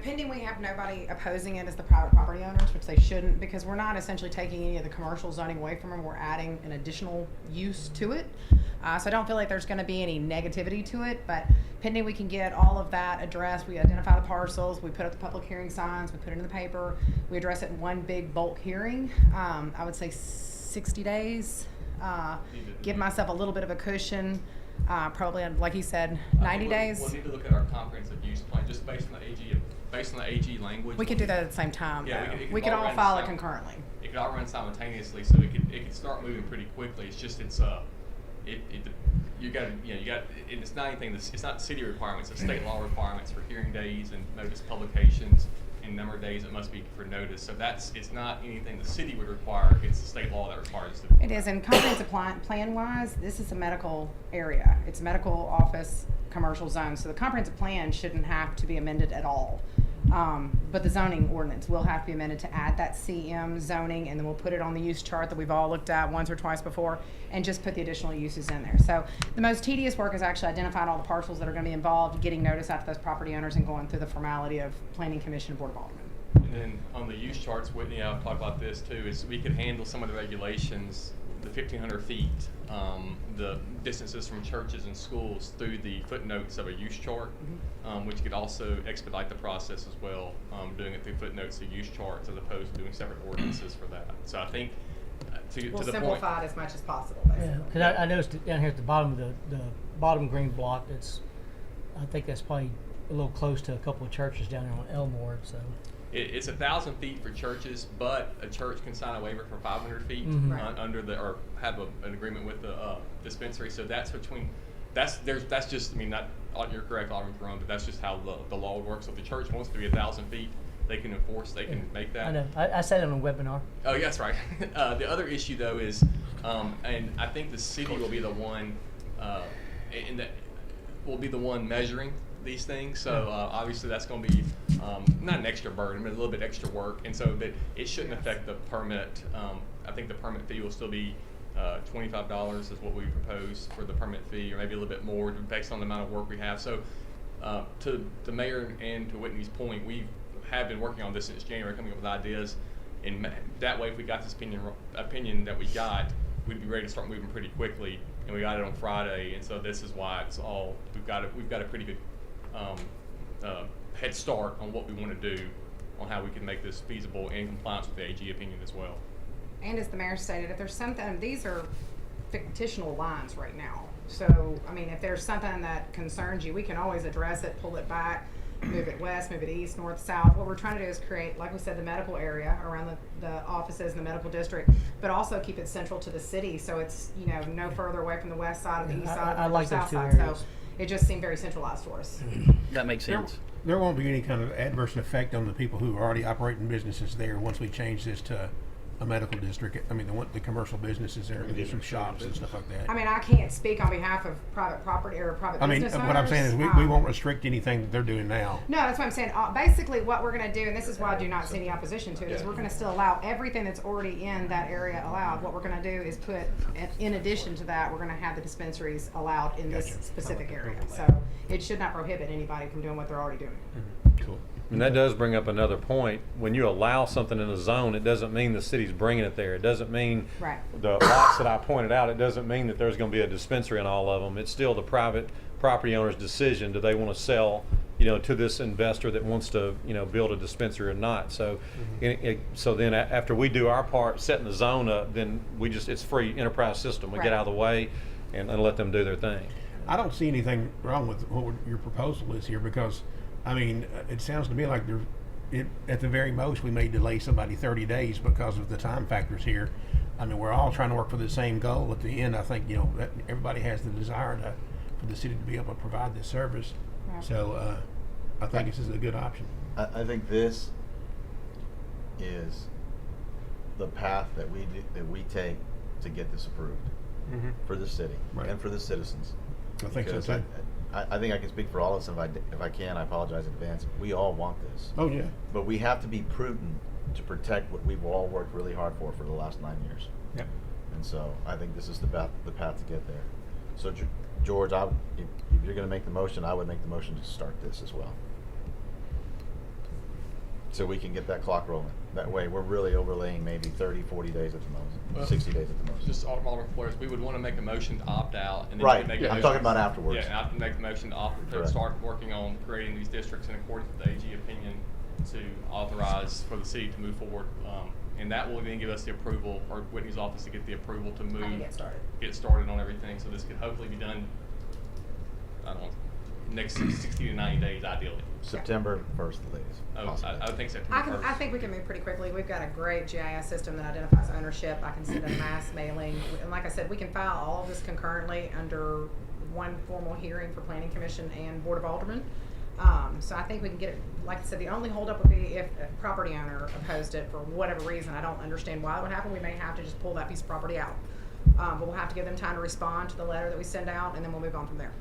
Pending we have nobody opposing it as the private property owners, which they shouldn't, because we're not essentially taking any of the commercial zoning away from them. We're adding an additional use to it. So I don't feel like there's going to be any negativity to it, but pending we can get all of that addressed. We identify the parcels, we put up the public hearing signs, we put it in the paper, we address it in one big bulk hearing. I would say 60 days. Give myself a little bit of a cushion. Probably, like he said, 90 days. We'll need to look at our comprehensive use plan just based on the AG language. We could do that at the same time. Yeah, though. it could We could all run file it concurrently. It could all run simultaneously, so it could start moving pretty quickly. It's just it's not anything. It's not city requirements. It's state law requirements for hearing days and notice publications and number of days it must be for notice. So it's not anything the city would require. It's the state law that requires it. It is, and comprehensive plan wise, this is a medical area. It's a medical office commercial zone, so the comprehensive plan shouldn't have to be amended at all. But the zoning ordinance will have to be amended to add that CM zoning, and then we'll put it on the use chart that we've all looked at once or twice before, and just put the additional uses in there. So the most tedious work is actually identifying all the parcels that are gonna be involved, getting notice out to those property owners, and going through the formality of Planning Commission and Board of Aldermen. And then on the use charts, Whitney, I'll talk about this too, is we could handle some of the regulations, the 1,500 feet, the distances from churches and schools through the footnotes of a use chart, which could also expedite the process as well, doing it through footnotes of use charts as opposed to doing separate ordinances for that. So I think We'll to the point. simplify it as much as possible, Yeah, basically. because I noticed down here at the bottom of the bottom green block, I think that's probably a little close to a couple of churches down there on Elmore, so. It's 1,000 feet for churches, but a church can sign a waiver for 500 feet Right. under or have an agreement with the dispensary. So that's just, I mean, not, you're correct, Alderman Jerome, but that's just how the law works. So if the church wants to be 1,000 feet, they can make that. I know. I said it on a webinar. Oh, yeah, that's right. The other issue, though, is, and I think the city will be the one, and that will be the one measuring these things. So obviously, that's going to be not an extra burden, but a little bit extra work. And so, but it shouldn't affect the permit. I think the permit fee will still be $25 is what we propose for the permit fee, or maybe a little bit more based on the amount of work we have. So, to the mayor and to Whitney's point, we have been working on this since January, coming up with ideas. And that way, if we got this opinion that we got, we'd be ready to start moving pretty quickly. And we got it on Friday, and so this is why it's all we've got a pretty good head start on what we want to do on how we can make this feasible in compliance with the AG opinion as well. And as the mayor stated, if there's something, these are fictional lines right now. So, I mean, if there's something that concerns you, we can always address it, pull it back, move it west, move it east, north, south. What we're trying to do is create, like we said, the medical area around the offices in the medical district, but also keep it central to the city, so it's, you know, no further away from the west side or the east side I or the like those south two side. So areas. it just seemed very centralized for us. That makes There, sense. there won't be any kind of adverse effect on the people who are already operating businesses there once we change this to a medical district. I mean, the commercial businesses there, there's some shops and stuff like that. I mean, I can't speak on behalf of private property or private I mean, business owners. what I'm saying is we won't restrict anything that they're doing now. No, that's what I'm saying. Basically, what we're going to do, and this is why I do not see any opposition to it, is we're going to still allow everything that's already in that area allowed. What we're going to do is put, in addition to that, we're going to have the dispensaries allowed in this specific area. So it should not prohibit anybody from doing what they're already doing. Cool. And that does bring up another point. When you allow something in a zone, it doesn't mean the city's bringing it there. It doesn't mean Right. the lots that I pointed out, it doesn't mean that there's going to be a dispensary in all of them. It's still the private property owner's decision. Do they want to sell, to this investor that wants to, build a dispensary or not? So, so then after we do our part, setting the zone up, then it's free enterprise system. We get Right. out of the way and let them do their thing. I don't see anything wrong with what your proposal is here because, I mean, it sounds to me like at the very most, we may delay somebody 30 days because of the time factors here. I mean, we're all trying to work for the same goal. At the end, I think, that everybody has the desire for the city to be able to provide this service. Right. So I think this is a good option. I think this is the path that we take to get this approved for the city Right. and for the citizens. I think so Because too. I think I can speak for all of us. If I can, I apologize in advance. We all want this, Oh, yeah. but we have to be prudent to protect what we've all worked really hard for the last 9 years. Yep. And so I think this is the path to get there. So George, if you're going to make the motion, I would make the motion to start this as well, so we can get that clock rolling. That way, we're really overlaying maybe 30, 40 days at the most, Well, 60 days at the most. Just Alderman Flores, we would want to make a motion to opt out, and then Right. you could make Yeah, a I'm motion. talking about afterwards. Yeah, and I can make the motion to Correct. start working on creating these districts in accordance with the AG opinion to authorize for the city to move forward, and that will then give us the approval, or Whitney's office to get the approval to move, Kinda get started. on everything. So this could hopefully be done, I don't know, next 60 to 90 days ideally. September 1st, the latest. Oh, possibly. I would think September 1st. I think we can move pretty quickly. We've got a great GIS system that identifies ownership. I can send a mass mailing. And like I said, we can file all of this concurrently under one formal hearing for Planning Commission and Board of Aldermen. So I think we can get it, like I said, the only holdup would be if a property owner opposed it for whatever reason. I don't understand why it would happen. We may have to just pull that piece of property out. But we'll have to give them time to respond to the letter that we send out, and then we'll move on from there.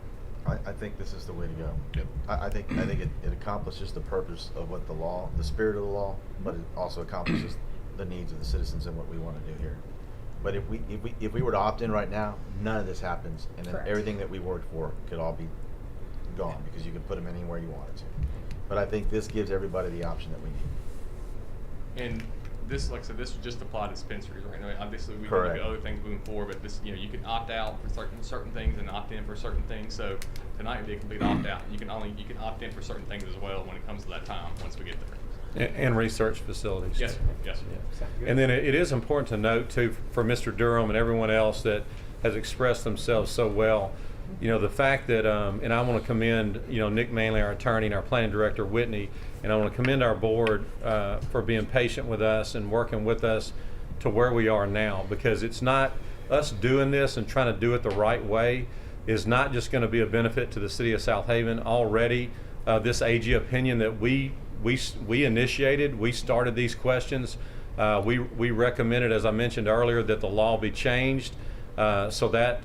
I think this is the way to go. Yep. I think it accomplishes the purpose of what the spirit of the law, but it also accomplishes the needs of the citizens and what we want to do here. But if we were to opt in right now, none of this happens, and then Correct. everything that we worked for could all be gone because you could put them anywhere you wanted to. But I think this gives everybody the option that we need. And this, like I said, this would just apply to dispensaries right now. Obviously, we can Correct. look at other things moving forward, but this, you can opt out for certain things and opt in for certain things. So tonight would be a complete opt out. You can opt in for certain things as well when it comes to that time once we get there. And research facilities. Yes, sir. Yes, sir. And then it is important to note too, for Mr. Durham and everyone else that has expressed themselves so well, the fact that, and I want to commend, Nick Manley, our attorney, and our planning director, Whitney, and I want to commend our board for being patient with us and working with us to where we are now, because it's not us doing this and trying to do it the right way is not just going to be a benefit to the city of Southaven. Already, this AG opinion that we initiated, we started these questions. We recommended, as I mentioned earlier, that the law be changed so that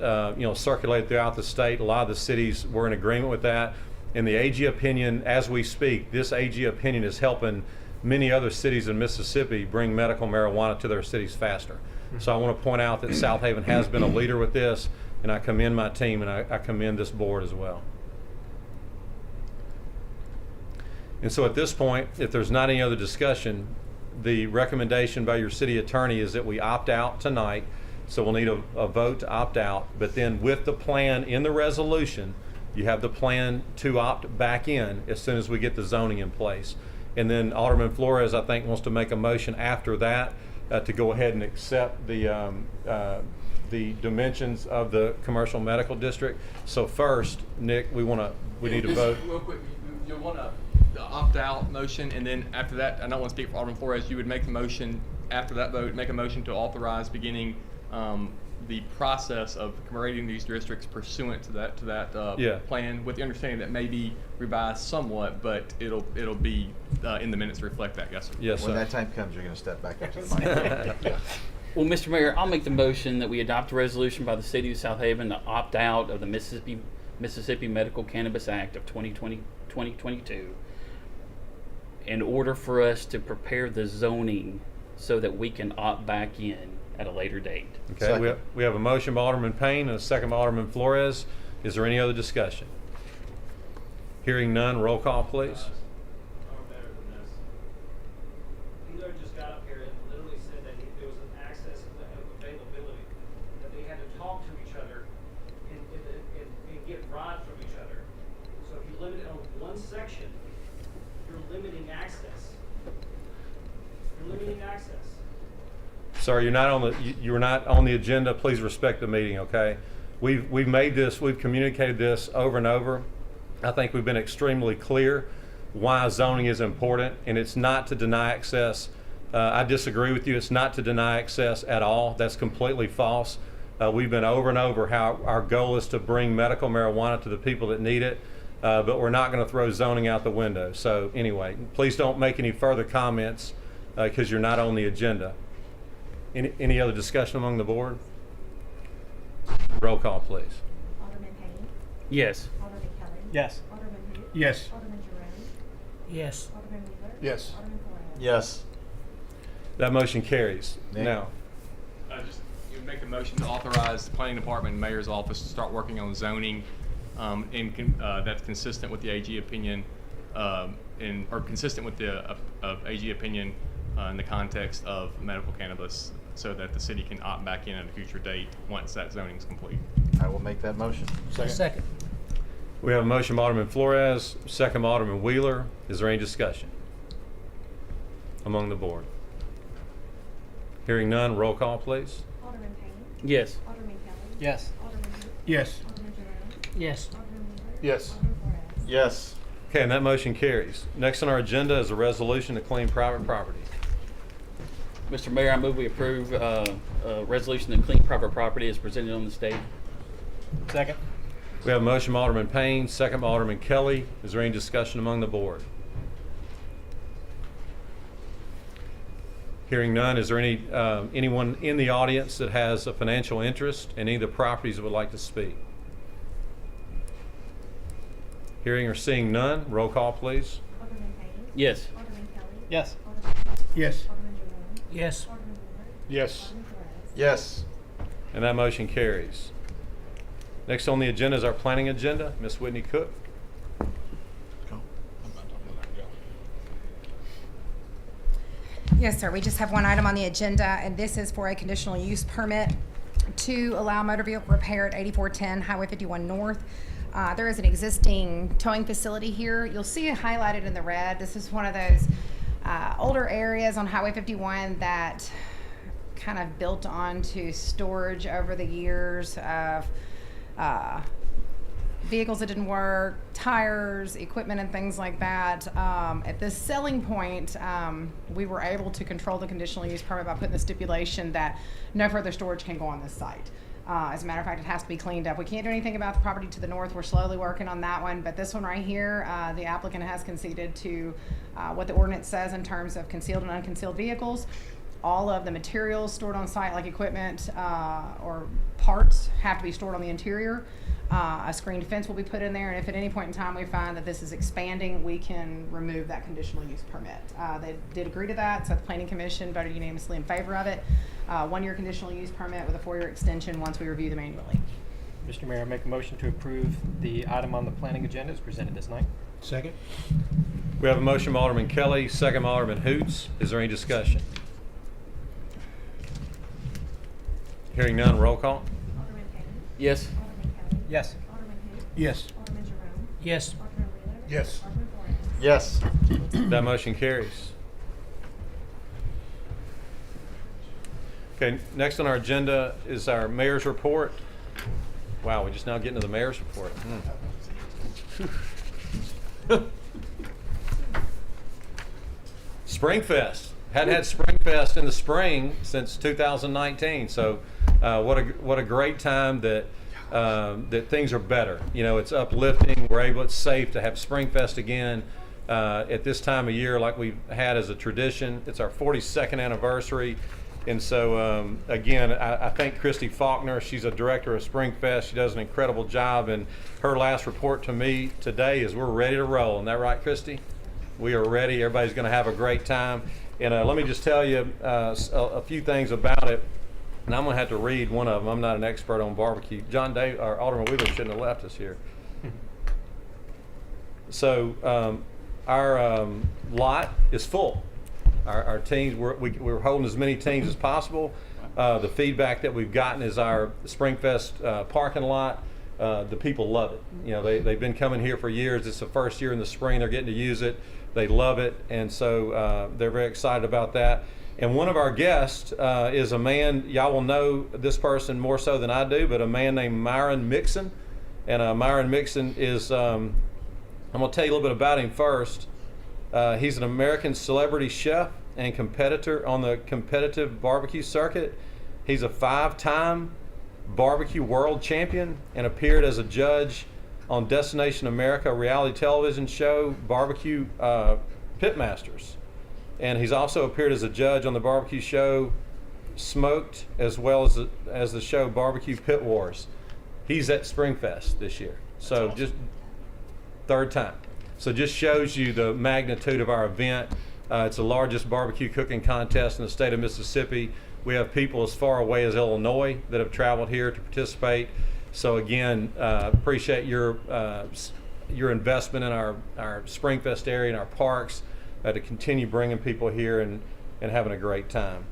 circulated throughout the state. A lot of the cities were in agreement with that. And the AG opinion, as we speak, this AG opinion is helping many other cities in Mississippi bring medical marijuana to their cities faster. So I want to point out that Southaven has been a leader with this, and I commend my team and I commend this board as well. And so at this point, if there's not any other discussion, the recommendation by your city attorney is that we opt out tonight. So we'll need a vote to opt out. But then with the plan in the resolution, you have the plan to opt back in as soon as we get the zoning in place. And then Alderman Flores, I think, wants to make a motion after that to go ahead and accept the dimensions of the commercial medical district. So first, Nick, we need to vote. Real quick, you'll want to opt-out motion, and then after that, I don't want to speak for Alderman Flores, you would make the motion after that vote, make a motion to authorize beginning the process of creating these districts pursuant to that plan, with the understanding that may be revised somewhat, but it'll be in the minutes to reflect that. Yes, sir. Yes, When sir. that time comes, you're going to step back up to the mic. Well, Mr. Mayor, I'll make the motion that we adopt a resolution by the city of Southaven to opt out of the Mississippi Medical Cannabis Act of 2022 in order for us to prepare the zoning so that we can opt back in at a later date. Okay, we have a motion by Alderman Payne and a second by Alderman Flores. Is there any other discussion? Hearing none, roll call, please. Better than this. Peter just got up here and literally said that there was an access of availability, that they had to talk to each other and get rod from each other. So if you limit it on one section, you're limiting access. You're limiting access. Sir, you're not on the agenda. Please respect the meeting, okay? We've communicated this over and over. I think we've been extremely clear why zoning is important, and it's not to deny access. I disagree with you. It's not to deny access at all. That's completely false. We've been over and over how our goal is to bring medical marijuana to the people that need it, but we're not going to throw zoning out the window. So anyway, please don't make any further comments because you're not on the agenda. Any other discussion among the board? Roll call, please. Alderman Payne. Yes. Alderman Kelly. Yes. Alderman who? Yes. Alderman Jerome. Yes. Alderman Wheeler. Yes. Alderman Flores. Yes. That motion carries. Nick? Now, You make a motion to authorize the planning department and mayor's office to start working on zoning, that's consistent with the AG opinion, or consistent with the AG opinion in the context of medical cannabis, so that the city can opt back in at a future date once that zoning is complete. I will make that motion. Second. we have a motion by Alderman Flores, second by Alderman Wheeler. Is there any discussion among the board? Hearing none, roll call, please. Alderman Payne. Yes. Alderman Kelly. Yes. Alderman who? Yes. Alderman Jerome. Yes. Alderman Wheeler. Yes. Alderman Flores. Yes. Okay, and that motion carries. Next on our agenda is a resolution to clean private property. Mr. Mayor, I move we approve a resolution to clean private property as presented on the stage. Second. We have a motion by Alderman Payne, second by Alderman Kelly. Is there any discussion among the board? Hearing none, is there anyone in the audience that has a financial interest in any of the properties that would like to speak? Hearing or seeing none, roll call, please. Alderman Payne. Yes. Alderman Kelly. Yes. Alderman Hall. Yes. Alderman Jerome. Yes. Alderman Wheeler. Yes. Alderman Flores. Yes. And that motion carries. Next on the agenda is our planning agenda. Ms. Whitney Cook. Yes, sir. We just have one item on the agenda, and this is for a conditional use permit to allow motor vehicle repair at 8410 Highway 51 North. There is an existing towing facility here. You'll see it highlighted in the red. This is one of those older areas on Highway 51 that kind of built onto storage over the years of vehicles that didn't work, tires, equipment, and things like that. At this selling point, we were able to control the conditional use permit by putting the stipulation that no further storage can go on this site. As a matter of fact, it has to be cleaned up. We can't do anything about the property to the north. We're slowly working on that one, but this one right here, the applicant has conceded to what the ordinance says in terms of concealed and unconcealed vehicles. All of the materials stored on site, like equipment or parts, have to be stored on the interior. A screened fence will be put in there, and if at any point in time we find that this is expanding, we can remove that conditional use permit. They did agree to that, so the Planning Commission voted unanimously in favor of it. 1-year conditional use permit with a 4-year extension once we review them annually. Mr. Mayor, I make a motion to approve the item on the planning agenda as presented this night. Second? We have a motion by Alderman Kelly, second by Alderman Hoots. Is there any discussion? Hearing none, roll call. Alderman Payne. Yes. Alderman Kelly. Yes. Alderman Hoots. Yes. Alderman Jerome. Yes. Alderman Wheeler. Yes. Alderman Flores. Yes. That motion carries. Okay, next on our agenda is our mayor's report. Wow, we're just now getting to the mayor's report. Springfest. Hadn't had Springfest in the spring since 2019. So what a great time that that things are better. You know, it's uplifting. It's safe to have Springfest again at this time of year, like we've had as a tradition. It's our 42nd anniversary. And so, again, I thank Christy Faulkner. She's a director of Springfest. She does an incredible job. And her last report to me today is we're ready to roll. Isn't that right, Christy? We are ready. Everybody's going to have a great time. And let me just tell you a few things about it. And I'm going to have to read one of them. I'm not an expert on barbecue. John Day, or Alderman Wheeler shouldn't have left us here. So our lot is full. Our teams, we're holding as many teams as possible. The feedback that we've gotten is our Springfest parking lot. The people love it. You know, they've been coming here for years. It's the first year in the spring they're getting to use it. They love it, and so they're very excited about that. And one of our guests is a man, y'all will know this person more so than I do, but a man named Myron Mixon. And Myron Mixon is, I'm going to tell you a little bit about him first. He's an American celebrity chef and competitor on the competitive barbecue circuit. He's a 5-time barbecue world champion and appeared as a judge on Destination America reality television show Barbecue Pitmasters. And he's also appeared as a judge on the barbecue show Smoked, as well as the show Barbecue Pit Wars. He's at Springfest this year. So awesome. Just 3rd time. So just shows you the magnitude of our event. It's the largest barbecue cooking contest in the state of Mississippi. We have people as far away as Illinois that have traveled here to participate. So again, appreciate your investment in our Springfest area and our parks to continue bringing people here and having a great time.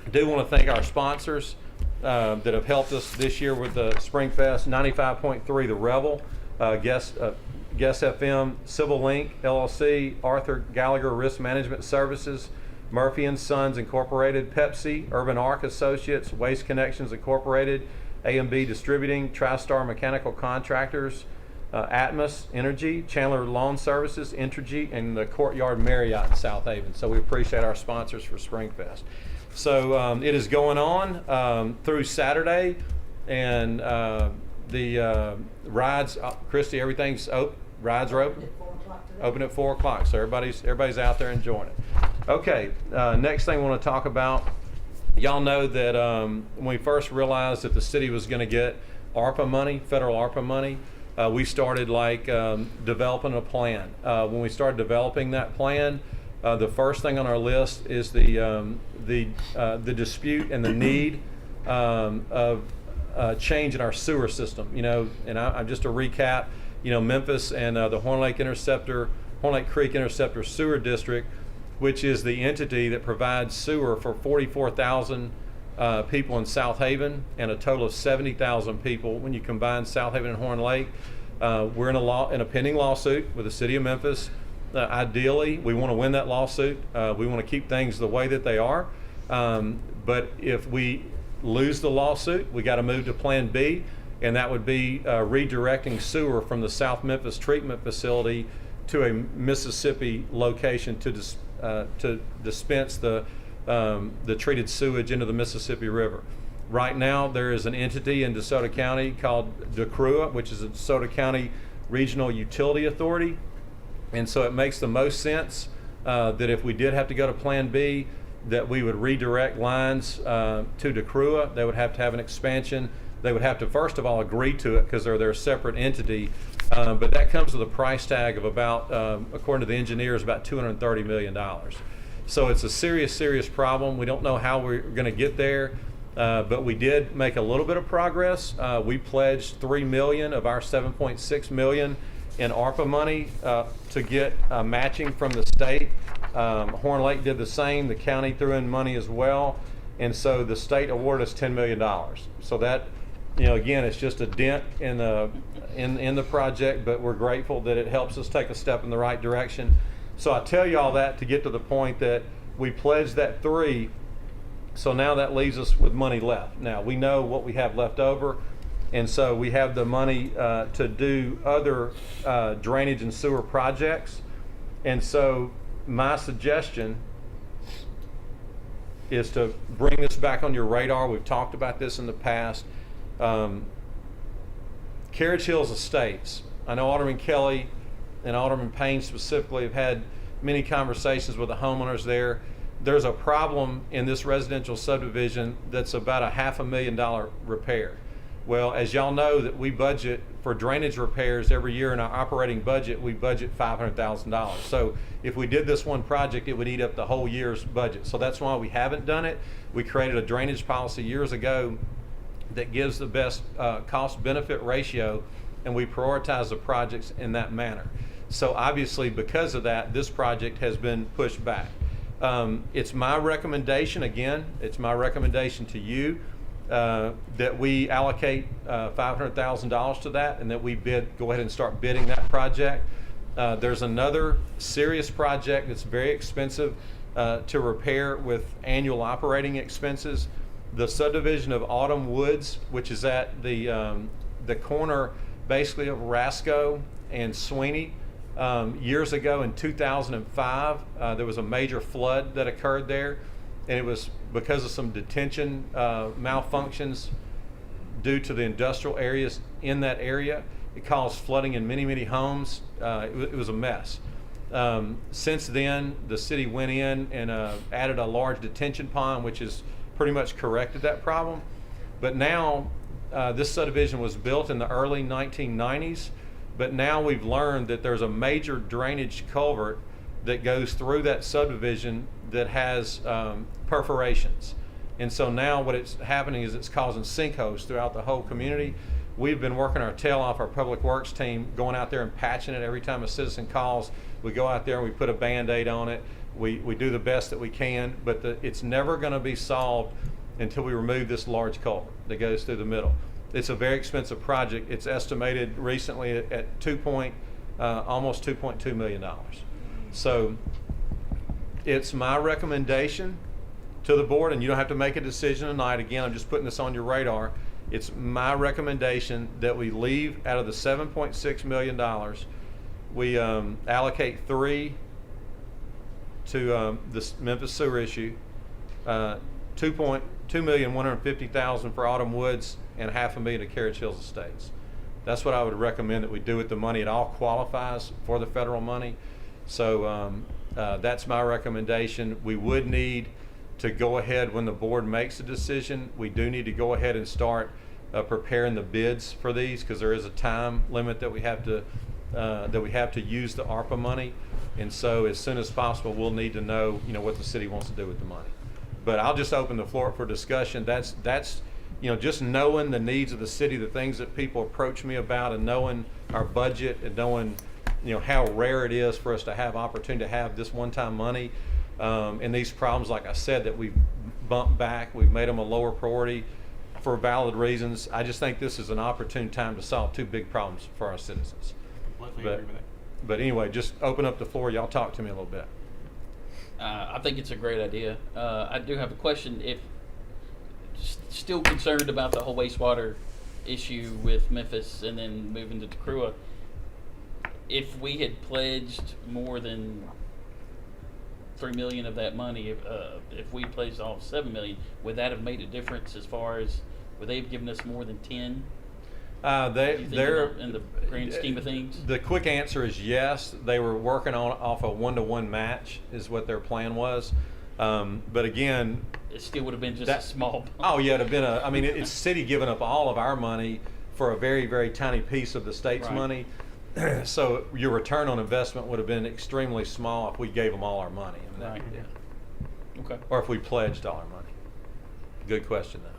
I do want to thank our sponsors that have helped us this year with the Springfest. 95.3 The Rebel, Guest FM, Civil Link LLC, Arthur Gallagher Risk Management Services, Murphy & Sons Incorporated, Pepsi, Urban Arc Associates, Waste Connections Incorporated, A&B Distributing, TriStar Mechanical Contractors, Atmos Energy, Chandler Lawn Services, Entergy, and the Courtyard Marriott in Southaven. So we appreciate our sponsors for Springfest. So it is going on through Saturday, and the rides, Christy, everything's open. Rides are open. Open at 4 o'clock. So everybody's out there enjoying it. Okay, next thing I want to talk about. Y'all know that when we first realized that the city was going to get ARPA money, federal ARPA money, we started developing a plan. When we started developing that plan, the first thing on our list is the dispute and the need of change in our sewer system. And I'm just to recap. Memphis and the Horn Lake Creek Interceptor Sewer District, which is the entity that provides sewer for 44,000 people in Southaven and a total of 70,000 people when you combine Southaven and Horn Lake. We're in a pending lawsuit with the city of Memphis. Ideally, we want to win that lawsuit. We want to keep things the way that they are. But if we lose the lawsuit, we got to move to Plan B, and that would be redirecting sewer from the South Memphis treatment facility to a Mississippi location to dispense the treated sewage into the Mississippi River. Right now, there is an entity in DeSoto County called DeCrua, which is a DeSoto County Regional Utility Authority. And so it makes the most sense that if we did have to go to Plan B, that we would redirect lines to DeCrua. They would have to have an expansion. They would have to, first of all, agree to it because they're their separate entity. But that comes with a price tag of about, according to the engineers, about $230 million. So it's a serious, serious problem. We don't know how we're going to get there, but we did make a little bit of progress. We pledged $3 million of our $7.6 million in ARPA money to get matching from the state. Horn Lake did the same. The county threw in money as well. And so the state awarded us $10 million. So that, again, it's just a dent in the project, but we're grateful that it helps us take a step in the right direction. So I tell you all that to get to the point that we pledged that 3, so now that leaves us with money left. Now we know what we have left over, and so we have the money to do other drainage and sewer projects. And so my suggestion is to bring this back on your radar. We've talked about this in the past. Carriage Hills Estates. I know Alderman Kelly and Alderman Payne specifically have had many conversations with the homeowners there. There's a problem in this residential subdivision that's about a $500,000 repair. Well, as y'all know, that we budget for drainage repairs every year in our operating budget, we budget $500,000. So if we did this one project, it would eat up the whole year's budget. So that's why we haven't done it. We created a drainage policy years ago that gives the best cost-benefit ratio, and we prioritize the projects in that manner. So obviously, because of that, this project has been pushed back. It's my recommendation, again, it's my recommendation to you that we allocate $500,000 to that, and that we go ahead and start bidding that project. There's another serious project that's very expensive to repair with annual operating expenses. The subdivision of Autumn Woods, which is at the corner basically of Rasco and Sweeney. Years ago in 2005, there was a major flood that occurred there, and it was because of some detention malfunctions due to the industrial areas in that area. It caused flooding in many, many homes. It was a mess. Since then, the city went in and added a large detention pond, which has pretty much corrected that problem. But now, this subdivision was built in the early 1990s. But now we've learned that there's a major drainage culvert that goes through that subdivision that has perforations. And so now what it's happening is it's causing sinkholes throughout the whole community. We've been working our tail off, our public works team, going out there and patching it. Every time a citizen calls, we go out there and we put a Band-Aid on it. We do the best that we can, but it's never going to be solved until we remove this large culvert that goes through the middle. It's a very expensive project. It's estimated recently at almost $2.2 million. So it's my recommendation to the board, and you don't have to make a decision tonight. Again, I'm just putting this on your radar. It's my recommendation that we leave out of the $7.6 million, we allocate $3 to this Memphis sewer issue, $2,150,000 for Autumn Woods, and $500,000 to Carriage Hills Estates. That's what I would recommend that we do with the money. It all qualifies for the federal money. So that's my recommendation. We would need to go ahead when the board makes a decision. We do need to go ahead and start preparing the bids for these, because there is a time limit that we have to use the ARPA money. And so as soon as possible, we'll need to know, what the city wants to do with the money. But I'll just open the floor for discussion. That's just knowing the needs of the city, the things that people approach me about, and knowing our budget, and knowing, how rare it is for us to have opportunity to have this one-time money. And these problems, like I said, that we've bumped back, we've made them a lower priority for valid reasons. I just think this is an opportune time to solve two big problems for our citizens. Completely agree with that. But anyway, just open up the floor. Y'all talk to me a little bit. I think it's a great idea. I do have a question. If still concerned about the whole wastewater issue with Memphis and then moving to Tacrua, if we had pledged more than $3 million of that money, if we pledged all $7 million, would that have made a difference as far as would they have given us more than 10? They're in the grand scheme of things. The quick answer is yes. They were working off a 1-to-1 match is what their plan was. But again, it still would have been just a small bump. Oh yeah, it'd have been it's city giving up all of our money for a very, very tiny piece of the state's Right. money. So your return on investment would have been extremely small if we gave them all our money. Right. Yeah. Okay. Or if we pledged all our money. Good question though.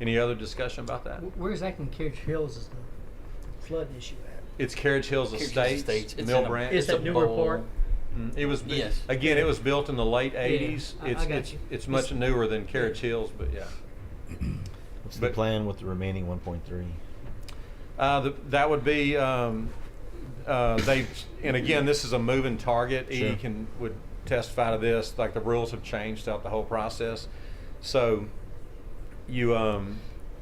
Any other discussion about that? Where's that in Carriage Hills is the flood issue at? It's Carriage Hills Carriage Estates, Estates. It's Mill in a- Branch. Is It's that a newer bowl. part? It was Yes. Again, it was built in the late 80s. I got you. It's much newer than Carriage Hills, but yeah. What's the But- plan with the remaining 1.3? That would be and again, this is a moving target. Sure. Edie would testify to this. Like the rules have changed throughout the whole process. So you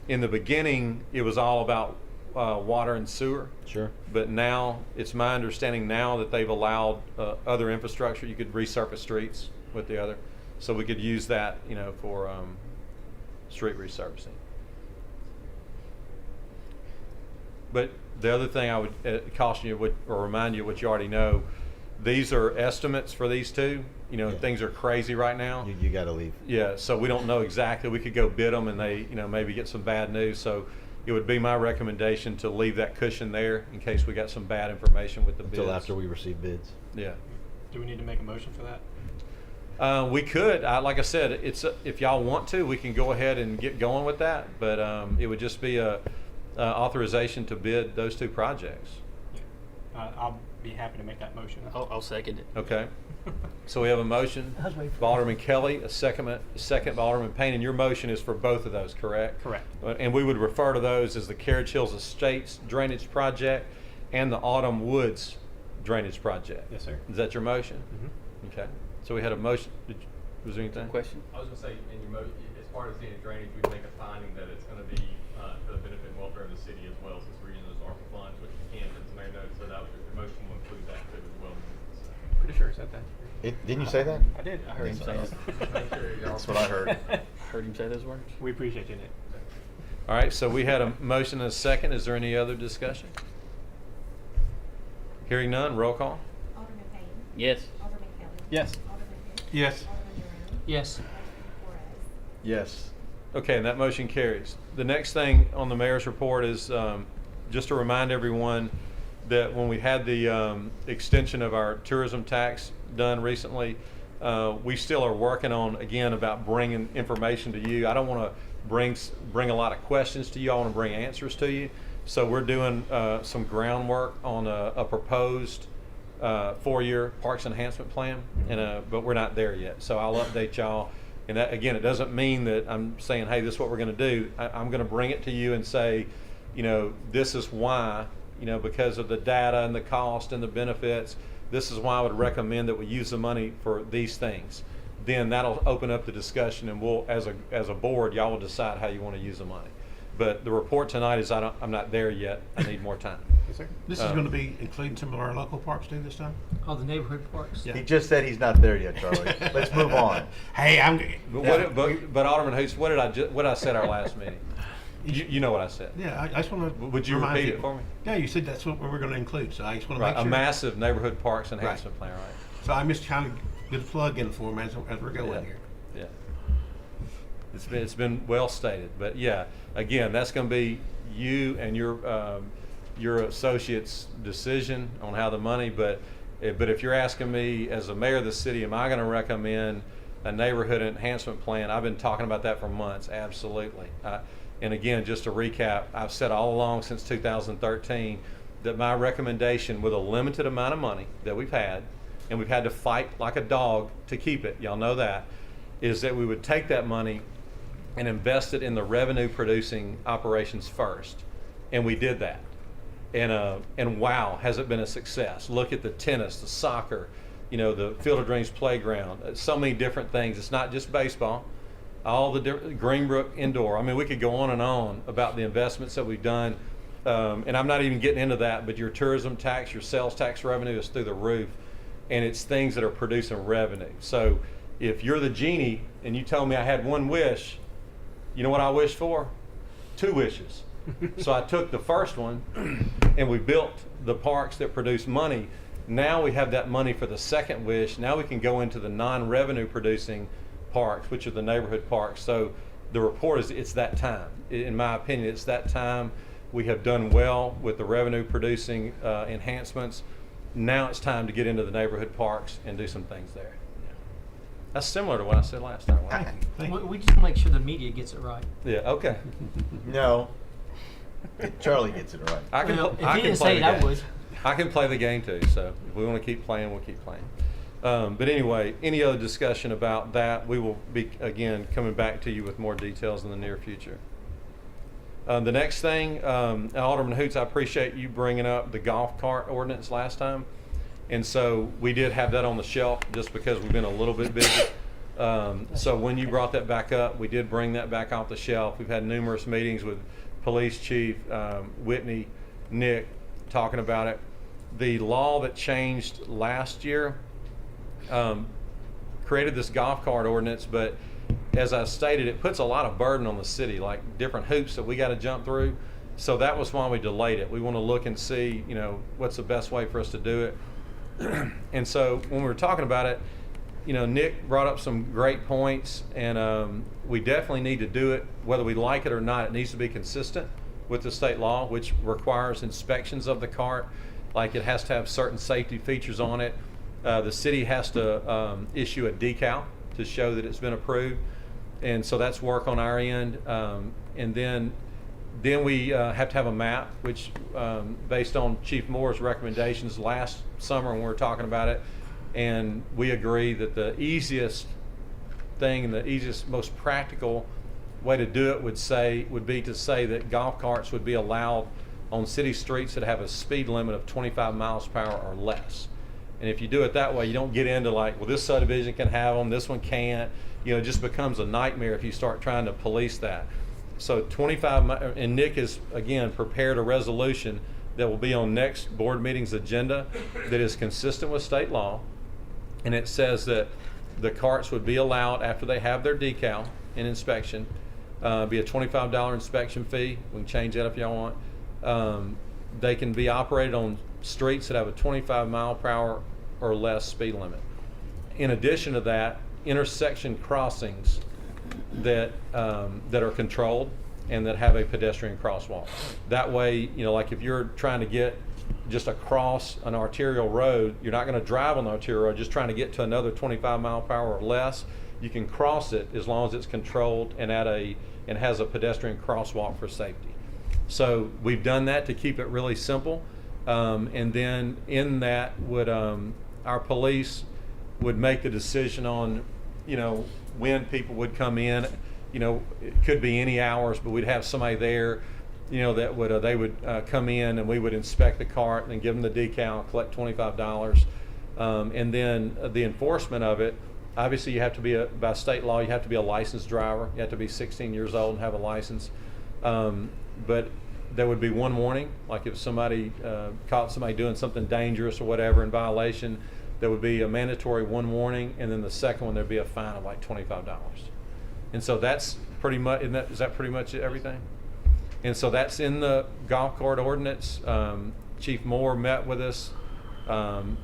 in the beginning, it was all about water and sewer. Sure. But now, it's my understanding now that they've allowed other infrastructure. You could resurface streets with the other. So we could use that, for street resurfacing. But the other thing I would caution you or remind you what you already know, these are estimates for these two. Yeah. Things are crazy right now. You got to leave. Yeah, so we don't know exactly. We could go bid them and they, maybe get some bad news. So it would be my recommendation to leave that cushion there in case we got some bad information with the bids. Until after we receive bids. Yeah. Do we need to make a motion for that? We could. Like I said, if y'all want to, we can go ahead and get going with that. But it would just be a authorization to bid those two projects. Yeah. I'll be happy to make that motion. I'll second it. Okay. So we have a motion I was waiting for by Alderman Kelly, a second by Alderman Payne, and your motion is for both of those, correct? Correct. And we would refer to those as the Carriage Hills Estates Drainage Project and the Autumn Woods Drainage Project. Yes, sir. Is that your motion? Mm-hmm. Okay. So we had a motion. Was there anything? Question? I was going to say, in your as part of seeing drainage, we make a finding that it's going to be for the benefit and welfare of the city as well, since we're using those ARPA funds, which you can, as the mayor noted, so that the motion will include that too as well. Pretty sure I said that. Didn't you say that? I did. I heard him say it. That's what I heard. Heard him say those words. We appreciate you, Nick. All right. So we had a motion and a second. Is there any other discussion? Hearing none. Roll call. Alderman Payne. Yes. Alderman Kelly. Yes. Alderman Hicks. Yes. Alderman Jerome. Yes. Alderman Flores. Yes. Okay, and that motion carries. The next thing on the mayor's report is just to remind everyone that when we had the extension of our tourism tax done recently, we still are working on, again, about bringing information to you. I don't want to bring a lot of questions to you. I want to bring answers to you. So we're doing some groundwork on a proposed 4-year parks enhancement plan, but we're not there yet. So I'll update y'all. And that, again, it doesn't mean that I'm saying, hey, this is what we're going to do. I'm going to bring it to you and say, this is why, because of the data and the cost and the benefits, this is why I would recommend that we use the money for these things. Then that'll open up the discussion, and we'll, as a board, y'all will decide how you want to use the money. But the report tonight is I'm not there yet. I need more time. Yes, sir. This is going to be including some of our local parks too this time? All the neighborhood parks. Yeah. He just said he's not there yet, Charlie. Let's move on. Hey, But Alderman Hoots, what did I say at our last meeting? You know what I said. Yeah, I just want to. Would you repeat it for me? Yeah, you said that's what we're going to include, so I just want to Right, make sure. a massive neighborhood parks enhancement plan, right? So I missed trying to get a plug in for him as we're going Yeah. here. Yeah. It's been well stated. But yeah, again, that's going to be you and your associates' decision on how the money. But if you're asking me as a mayor of the city, am I going to recommend a neighborhood enhancement plan? I've been talking about that for months. Absolutely. And again, just to recap, I've said all along since 2013 that my recommendation, with a limited amount of money that we've had, and we've had to fight like a dog to keep it, y'all know that, is that we would take that money and invest it in the revenue producing operations first. And we did that. And wow, has it been a success. Look at the tennis, the soccer, the Field of Dreams playground, so many different things. It's not just baseball, all the different, Greenbrook indoor. I mean, we could go on and on about the investments that we've done. And I'm not even getting into that, but your tourism tax, your sales tax revenue is through the roof. And it's things that are producing revenue. So if you're the genie and you told me I had one wish, you know what I wished for? 2 wishes. So I took the first one and we built the parks that produce money. Now we have that money for the second wish. Now we can go into the non-revenue producing parks, which are the neighborhood parks. So the report is, it's that time. In my opinion, it's that time. We have done well with the revenue producing enhancements. Now it's time to get into the neighborhood parks and do some things there. That's similar to what I said last time. Right? We just make sure the media gets it right. Yeah, okay. No. Charlie gets it right. I can, Well, if I he can didn't play say the it, I game. would. I can play the game too, so if we want to keep playing, we'll keep playing. But anyway, any other discussion about that, we will be, again, coming back to you with more details in the near future. The next thing, Alderman Hoots, I appreciate you bringing up the golf cart ordinance last time. And so we did have that on the shelf just because we've been a little bit busy. So when you brought that back up, we did bring that back off the shelf. We've had numerous meetings with Police Chief Whitney, Nick, talking about it. The law that changed last year created this golf cart ordinance, but as I stated, it puts a lot of burden on the city, like different hoops that we got to jump through. So that was why we delayed it. We want to look and see, what's the best way for us to do it. And so when we were talking about it, Nick brought up some great points, and we definitely need to do it, whether we like it or not. It needs to be consistent with the state law, which requires inspections of the cart. Like, it has to have certain safety features on it. The city has to issue a decal to show that it's been approved. And so that's work on our end. And then we have to have a map, which based on Chief Moore's recommendations last summer when we were talking about it, and we agree that the easiest thing and the easiest, most practical way to do it would be to say that golf carts would be allowed on city streets that have a speed limit of 25 miles per hour or less. And if you do it that way, you don't get into like, well, this subdivision can have them, this one can't. It just becomes a nightmare if you start trying to police that. So 25, and Nick has, again, prepared a resolution that will be on next board meeting's agenda that is consistent with state law. And it says that the carts would be allowed after they have their decal and inspection, be a $25 inspection fee. We can change that if y'all want. They can be operated on streets that have a 25 mile per hour or less speed limit. In addition to that, intersection crossings that are controlled and that have a pedestrian crosswalk. That way, like if you're trying to get just across an arterial road, you're not going to drive on the arterial road, just trying to get to another 25 mile per hour or less. You can cross it as long as it's controlled and has a pedestrian crosswalk for safety. So we've done that to keep it really simple. And then in that would our police would make the decision on, when people would come in. It could be any hours, but we'd have somebody there, that would they would come in and we would inspect the cart and give them the decal, collect $25, and then the enforcement of it. Obviously, you have to be by state law, you have to be a licensed driver. You have to be 16 years old and have a license. But there would be one warning, like if somebody caught somebody doing something dangerous or whatever in violation, there would be a mandatory one warning, and then the second one there'd be a fine of like $25. And so that's pretty much, is that pretty much everything? And so that's in the golf cart ordinance. Chief Moore met with us,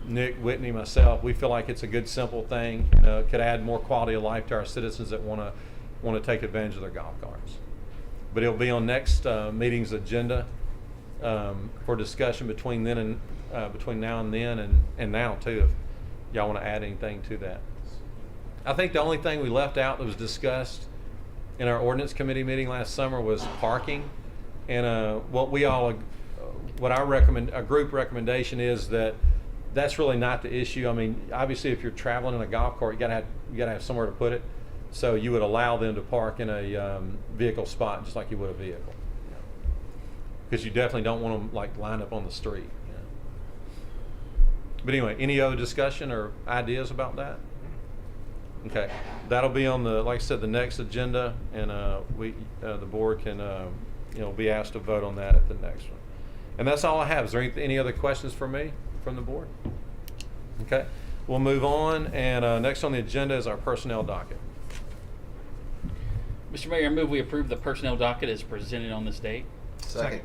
Nick, Whitney, myself. We feel like it's a good, simple thing. Could add more quality of life to our citizens that want to want to take advantage of their golf carts. But it'll be on next meeting's agenda for discussion between then and between now and then, and now too, if y'all want to add anything to that. I think the only thing we left out that was discussed in our ordinance committee meeting last summer was parking, and what our group recommendation is that that's really not the issue. I mean, obviously, if you're traveling in a golf cart, you gotta have somewhere to put it. So you would allow them to park in a vehicle spot just like you would a vehicle, because you definitely don't want them like lined up on the street. But anyway, any other discussion or ideas about that? Okay, that'll be on the, like I said, the next agenda, and the board can be asked to vote on that at the next one. And that's all I have. Is there any other questions for me from the board? Okay, we'll move on, and next on the agenda is our personnel docket. Mr. Mayor, I move we approve the personnel docket as presented on this date. Second.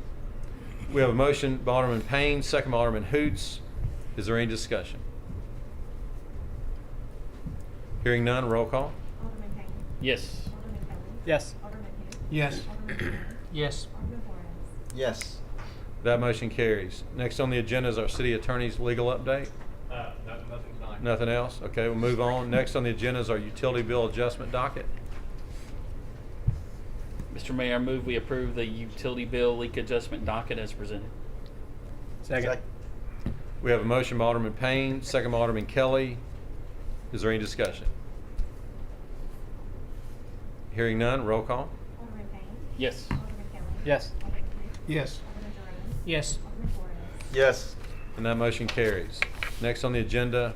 We have a motion by Alderman Payne, second by Alderman Hoots. Is there any discussion? Hearing none, roll call. Alderman Payne. Yes. Alderman Kelly. Yes. Alderman Hoots. Yes. Alderman Jerome. Yes. Alderman Flores. Yes. That motion carries. Next on the agenda is our city attorney's legal update. Nothing tonight. Nothing else? Okay, we'll move on. Next on the agenda is our utility bill adjustment docket. Mr. Mayor, I move we approve the utility bill leak adjustment docket as presented. Second. We have a motion by Alderman Payne, second by Alderman Kelly. Is there any discussion? Hearing none, roll call. Alderman Payne. Yes. Alderman Kelly. Yes. Alderman Hoots. Yes. Alderman Jerome. Yes. Alderman Flores. Yes. And that motion carries. Next on the agenda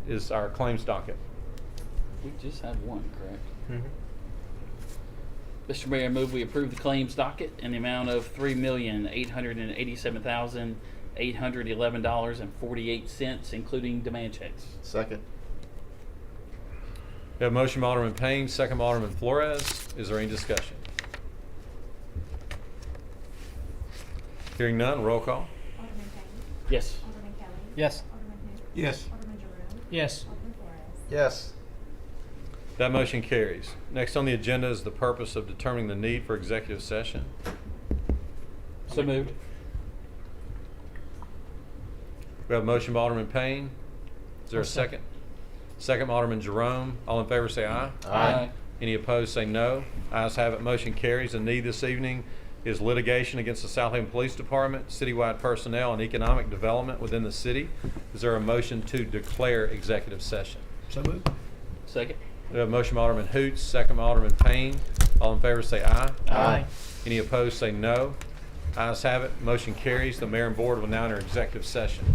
is our claims docket. We just have one, correct? Mm-hmm. Mr. Mayor, I move we approve the claims docket in the amount of $3,887,811.48, including demand checks. Second. We have a motion by Alderman Payne, second by Alderman Flores. Is there any discussion? Hearing none, roll call. Alderman Payne. Yes. Alderman Kelly. Yes. Alderman Hoots. Yes. Alderman Jerome. Yes. Alderman Flores. Yes. That motion carries. Next on the agenda is the purpose of determining the need for executive session. So moved. We have a motion by Alderman Payne. Is there a second? Second by Alderman Jerome. All in favor say aye. Aye. Any opposed say no. Ayes have it, motion carries. The need this evening is litigation against the Southaven Police Department, citywide personnel, and economic development within the city. Is there a motion to declare executive session? So moved. Second. We have a motion by Alderman Hoots, second by Alderman Payne. All in favor say aye. Aye. Any opposed say no. Ayes have it, motion carries. The mayor and board will now enter executive session.